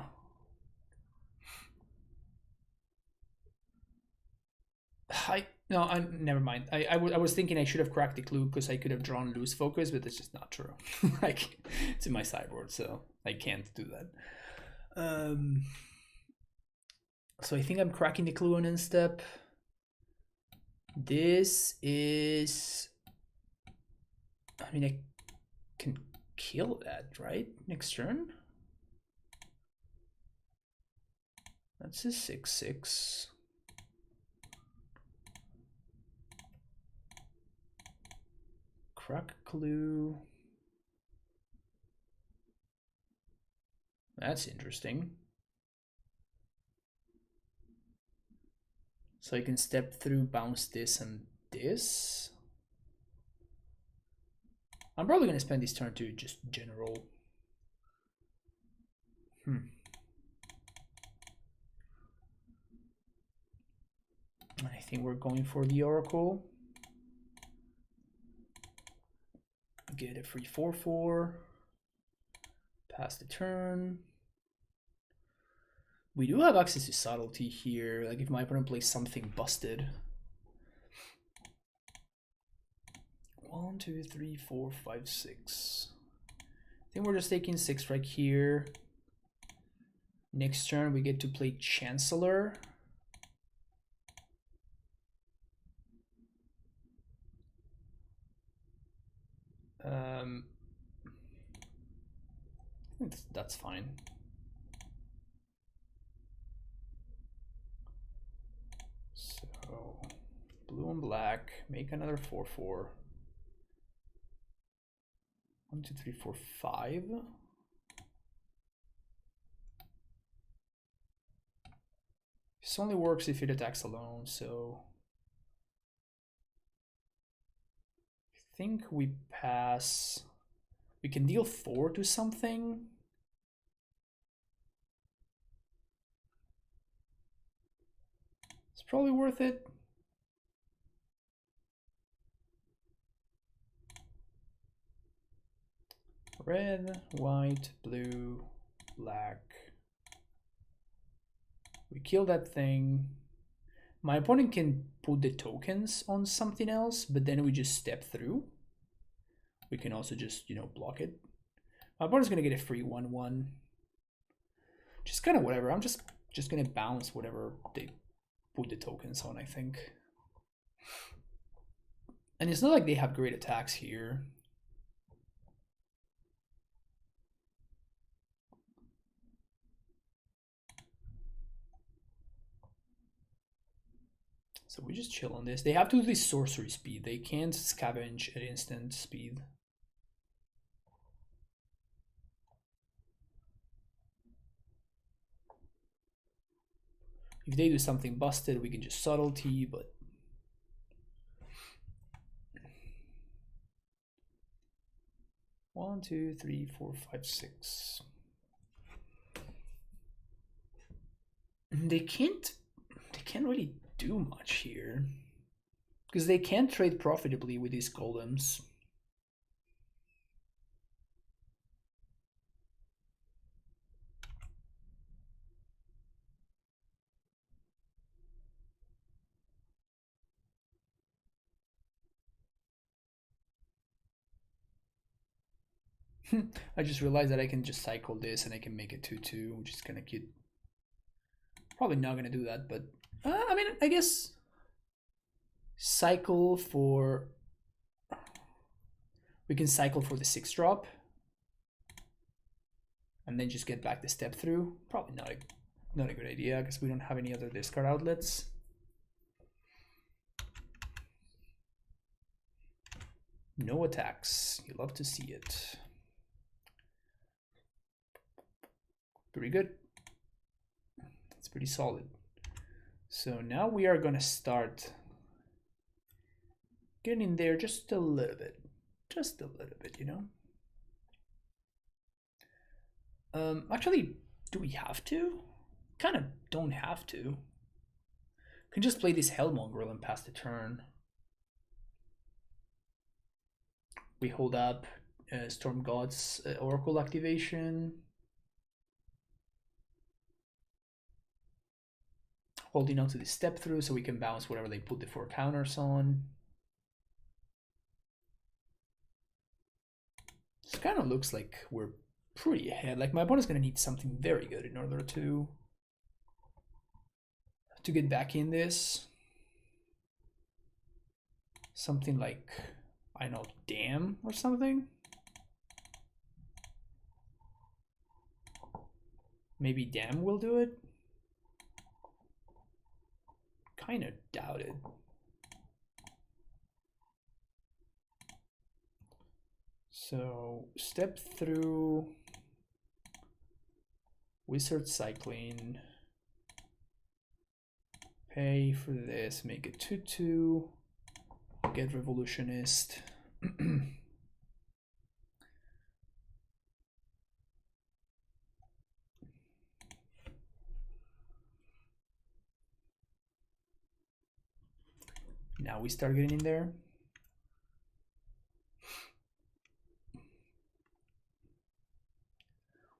Never mind. I was thinking I should have cracked the clue because I could have drawn loose focus, but that's just not true. Like it's in my sideboard, so I can't do that. So I think I'm cracking the clue on instep. This is, I mean, I can kill that, right? Next turn. That's a 6/6. Crack clue. That's interesting. So I can step through, bounce this and this. I'm probably going to spend this turn to just general. I think we're going for the Oracle. Get a free 4/4. Pass the turn. We do have access to subtlety here. Like if my opponent plays something busted. 1, 2, 3, 4, 5, 6. I think we're just taking 6 right here. Next turn we get to play Chancellor. That's fine. So blue and black, make another 4/4. 1, 2, 3, 4, 5. This only works if it attacks alone, so I think we pass. We can deal 4 to something. It's probably worth it. Red, white, blue, black. We kill that thing. My opponent can put the tokens on something else, but then we just step through. We can also just, block it. My opponent's gonna get a free 1/1. Just kind of whatever. I'm just gonna bounce whatever they put the tokens on, I think. And it's not like they have great attacks here. So we just chill on this. They have to do this sorcery speed. They can't scavenge at instant speed. If they do something busted, we can just subtlety, but one, two, three, four, five, six. They can't really do much here because they can't trade profitably with these golems. I just realized that I can just cycle this and I can make it 2/2, which is kind of cute. Probably not gonna do that, but I mean, I guess cycle for. We can cycle for the 6-drop and then just get back the step through. Probably not a good idea because we don't have any other discard outlets. No attacks. You love to see it. Pretty good. It's pretty solid. So now we are gonna start getting in there just a little bit. Just a little bit, Actually, do we have to? Kind of don't have to. Can just play this Hellmonger and pass the turn. We hold up Storm God's Oracle activation. Holding on to the step through so we can bounce whatever they put the 4 counters on. This kind of looks like we're pretty ahead. Like my opponent's gonna need something very good in order to get back in this. Something like, I don't know, Damn or something. Maybe Damn will do it. Kind of doubt it. So step through, wizard cycling, pay for this, make it 2/2, get revolutionist. Now we start getting in there.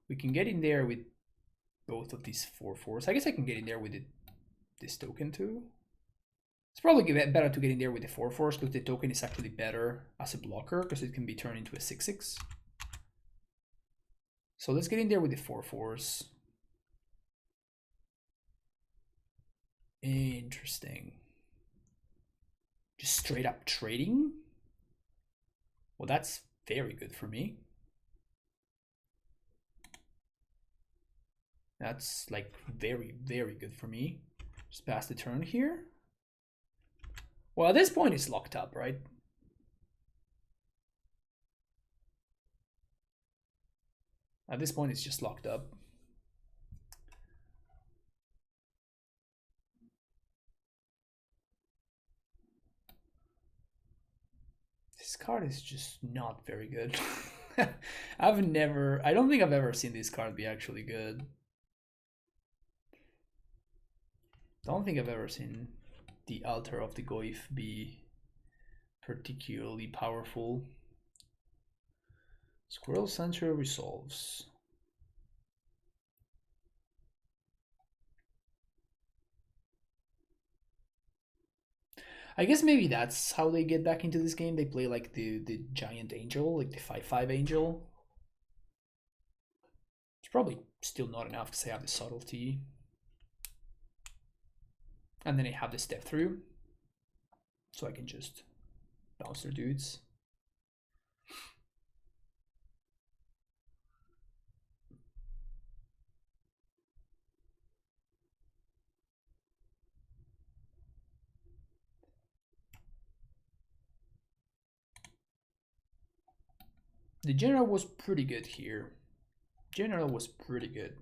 We can get in there with both of these 4/4s. I guess I can get in there with this token too. It's probably better to get in there with the 4/4s because the token is actually better as a blocker because it can be turned into a 6/6. So let's get in there with the 4/4s. Interesting. Just straight up trading? Well, that's very good for me. That's like very, very good for me. Just pass the turn here. Well, at this point it's locked up, right? At this point it's just locked up. This card is just not very good. I don't think I've ever seen this card be actually good. Don't think I've ever seen the Altar of the Goyf be particularly powerful. Squirrel Sanctuary resolves. I guess maybe that's how they get back into this game. They play like the giant angel, like the 5/5 angel. It's probably still not enough because I have the subtlety. And then I have the step through. So I can just bounce their dudes. The general was pretty good here. General was pretty good.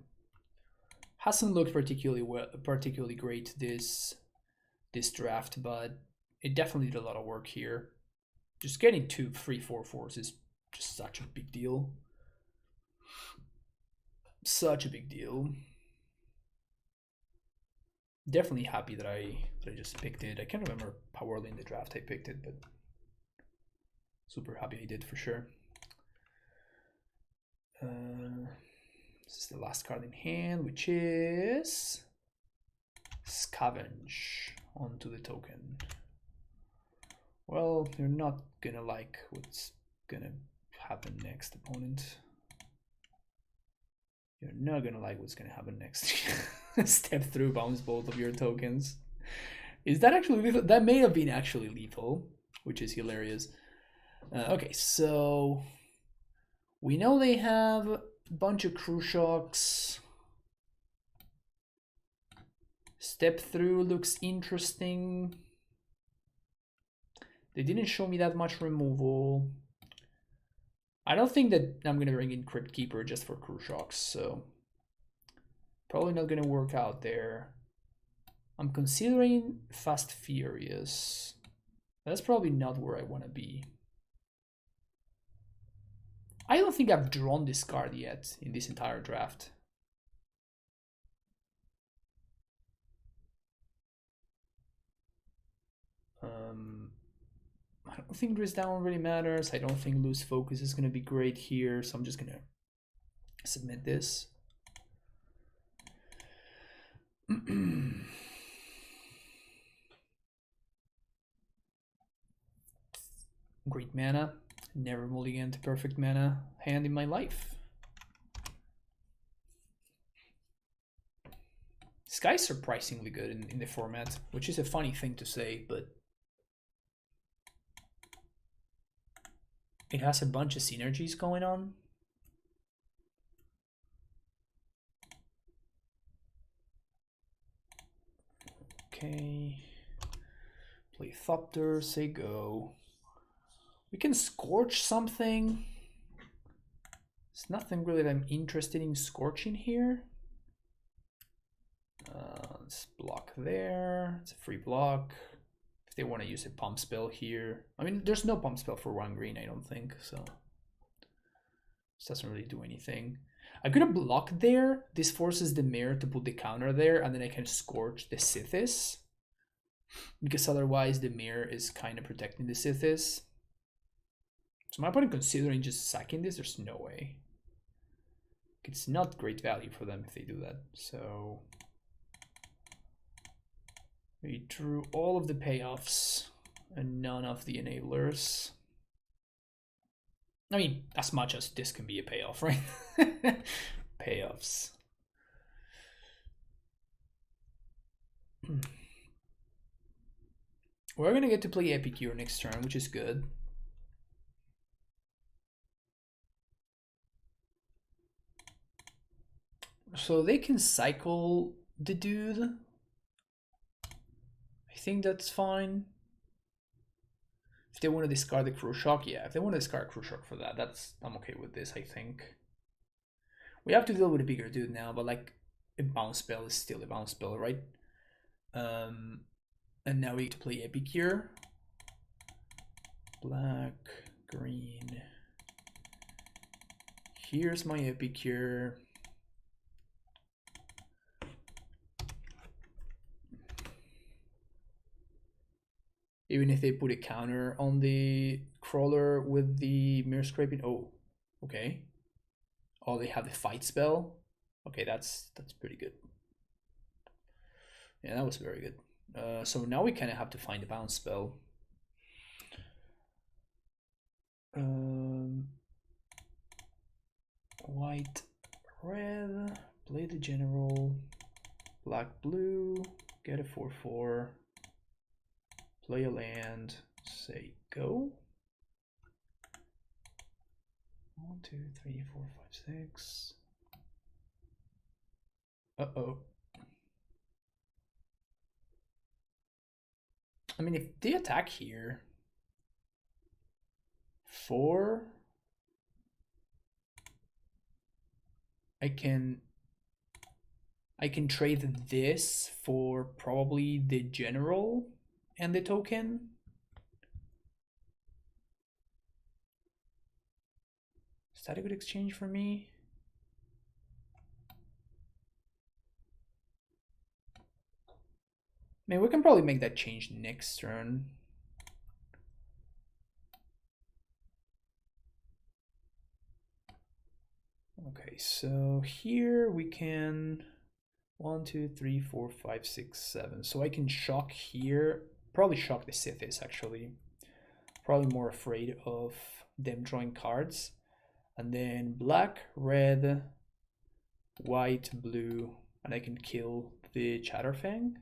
Hasn't looked particularly great this draft, but it definitely did a lot of work here. Just getting 2 3/4/4s is just such a big deal. Such a big deal. Definitely happy that I just picked it. I can't remember how early in the draft I picked it, but super happy I did for sure. This is the last card in hand, which is Scavenge onto the token. Well, you're not gonna like what's gonna happen next, opponent. You're not gonna like what's gonna happen next. Step through, bounce both of your tokens. Is that actually lethal? That may have been actually lethal, which is hilarious. Okay, so we know they have a bunch of crew shocks. Step through looks interesting. They didn't show me that much removal. I don't think that I'm gonna bring in Crypt Keeper just for crew shocks, so probably not gonna work out there. I'm considering Fast Furious. That's probably not where I want to be. I don't think I've drawn this card yet in this entire draft. I don't think Driz Down really matters. I don't think Loose Focus is going to be great here, so I'm just going to submit this. Great mana. Never mulligan to perfect mana hand in my life. This guy's surprisingly good in the format, which is a funny thing to say, but it has a bunch of synergies going on. Okay. Play Thopter, say go. We can Scorch something. There's nothing really that I'm interested in scorching here. Let's block there. It's a free block. If they want to use a pump spell here. I mean, there's no pump spell for 1 green, I don't think, so this doesn't really do anything. I could have blocked there. This forces the mirror to put the counter there, and then I can Scorch the Sithis. Because otherwise the mirror is kind of protecting the Sithis. So my opponent considering just sacking this, there's no way. It's not great value for them if they do that. So we drew all of the payoffs and none of the enablers. I mean, as much as this can be a payoff, right? Payoffs. We're gonna get to play Epicure next turn, which is good. So they can cycle the dude. I think that's fine. If they want to discard the Crew Shock, yeah. If they want to discard Crew Shock for that, I'm okay with this, I think. We have to deal with a bigger dude now, but like a bounce spell is still a bounce spell, right? And now we get to play Epicure. Black, green. Here's my Epicure. Even if they put a counter on the crawler with the mirror scraping. Oh, okay. Oh, they have the fight spell. Okay, that's pretty good. Yeah, that was very good. So now we kind of have to find a bounce spell. White, red, play the general, black, blue, get a 4/4, play a land, say go. 1, 2, 3, 4, 5, 6. Uh-oh. I mean, if they attack here, 4, I can trade this for probably the general and the token. Is that a good exchange for me? I mean, we can probably make that change next turn. Okay, so here we can 1, 2, 3, 4, 5, 6, 7. So I can shock here. Probably shock the Sithis actually. Probably more afraid of them drawing cards. And then black, red, white, blue, and I can kill the Chatterfang.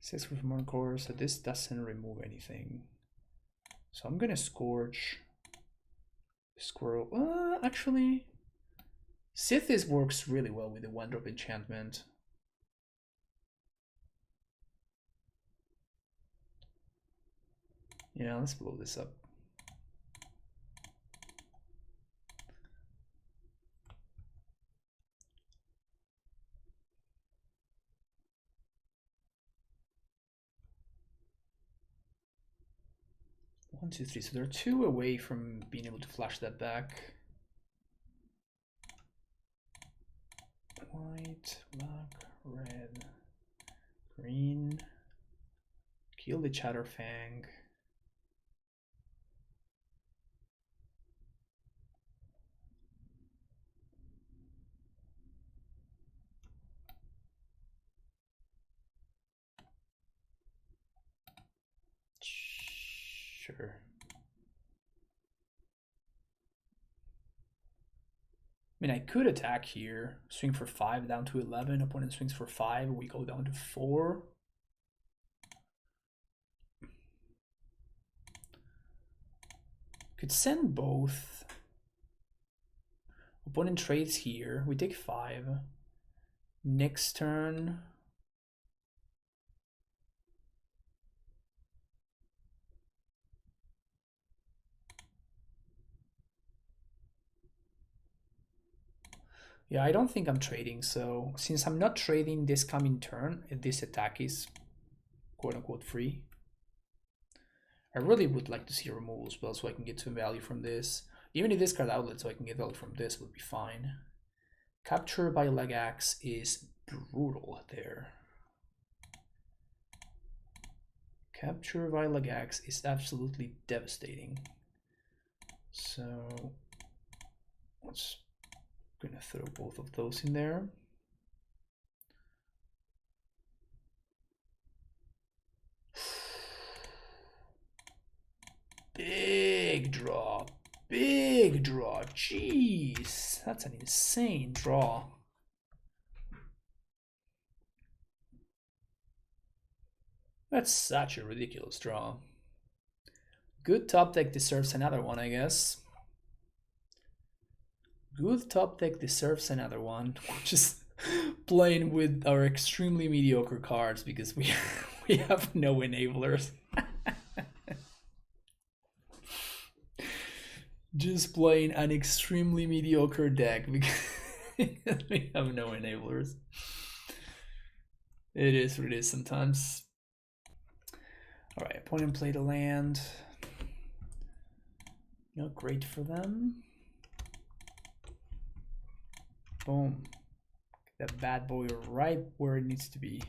Six with one core, so this doesn't remove anything. So I'm gonna Scorch Squirrel. Actually, Sithis works really well with the 1-drop enchantment. Yeah, let's blow this up. One, two, three. So they're 2 away from being able to flash that back. White, black, red, green. Kill the Chatterfang. Sure. I mean, I could attack here, swing for 5 down to 11. Opponent swings for 5, we go down to 4. Could send both. Opponent trades here, we take 5. Next turn. Yeah, I don't think I'm trading, so since I'm not trading this coming turn, this attack is quote-unquote free. I really would like to see a removal spell so I can get some value from this. Even if this card outlet so I can get value from this would be fine. Capture by Legax is brutal there. Capture by Legax is absolutely devastating. So let's gonna throw both of those in there. Big draw, big draw. Jeez, that's an insane draw. That's such a ridiculous draw. Good top deck deserves another one, I guess. Good top deck deserves another one. Just playing with our extremely mediocre cards because we have no enablers. Just playing an extremely mediocre deck because we have no enablers. It is what it is sometimes. Alright, opponent played a land. Not great for them. Boom. That bad boy right where it needs to be.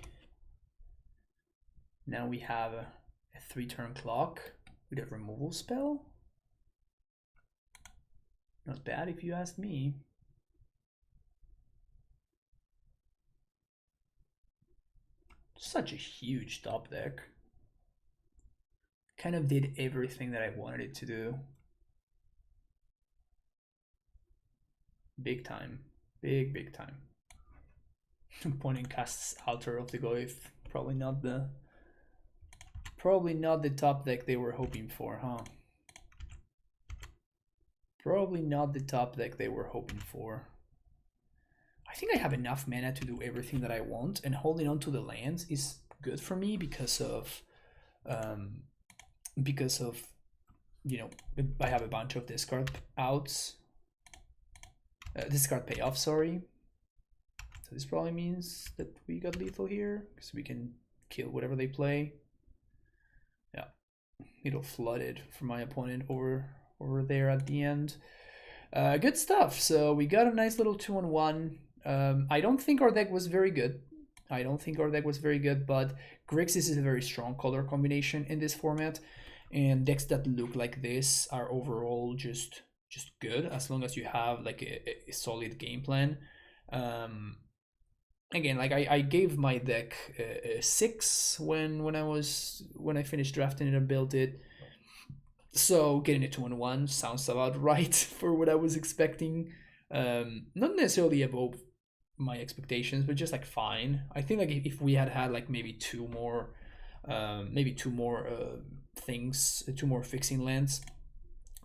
Now we have a 3-turn clock. with a removal spell. Not bad if you ask me. Such a huge top deck. Kind of did everything that I wanted it to do. Big time. Big time. Opponent casts Altar of the Goyf. Probably not the top deck they were hoping for, huh? Probably not the top deck they were hoping for. I think I have enough mana to do everything that I want, and holding on to the lands is good for me because of you know, I have a bunch of discard outs, discard payoff, sorry. So this probably means that we got lethal here because we can kill whatever they play. Yeah, it'll flood it for my opponent over there at the end. Good stuff. So we got a nice little 2-on-1. I don't think our deck was very good. but Grixis is a very strong color combination in this format, and decks that look like this are overall just good as long as you have like a solid game plan. Again, like I gave my deck a 6 when I finished drafting it and built it. So getting a 2-on-1 sounds about right for what I was expecting. Not necessarily above my expectations, but just like fine. I think like if we had like maybe two more things, two more fixing lands,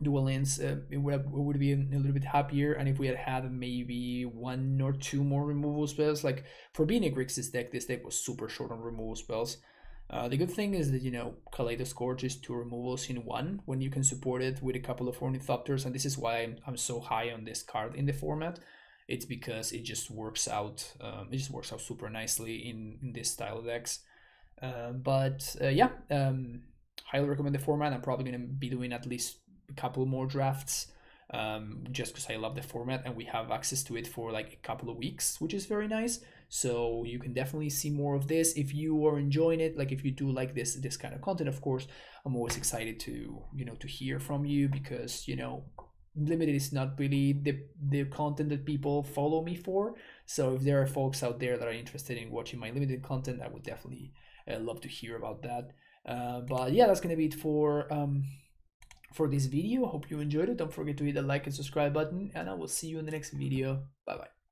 dual lands, it would be a little bit happier. And if we had maybe 1 or 2 more removal spells, like for being a Grixis deck, this deck was super short on removal spells. The good thing is that, you know, Kaleidos Scourge is 2 removals in 1 when you can support it with a couple of Ornithopters, and this is why I'm so high on this card in the format. It's because it just works out. It just works out super nicely in this style of decks. Yeah, highly recommend the format. I'm probably gonna be doing at least a couple more drafts, just because I love the format and we have access to it for like a couple of weeks, which is very nice. So you can definitely see more of this if you are enjoying it. Like if you do like this kind of content, of course, I'm always excited to to hear from you, because limited is not really the content that people follow me for. So if there are folks out there that are interested in watching my limited content, I would definitely love to hear about that. But yeah, that's gonna be it for this video. Hope you enjoyed it. Don't forget to hit the like and subscribe button, and I will see you in the next video. Bye bye.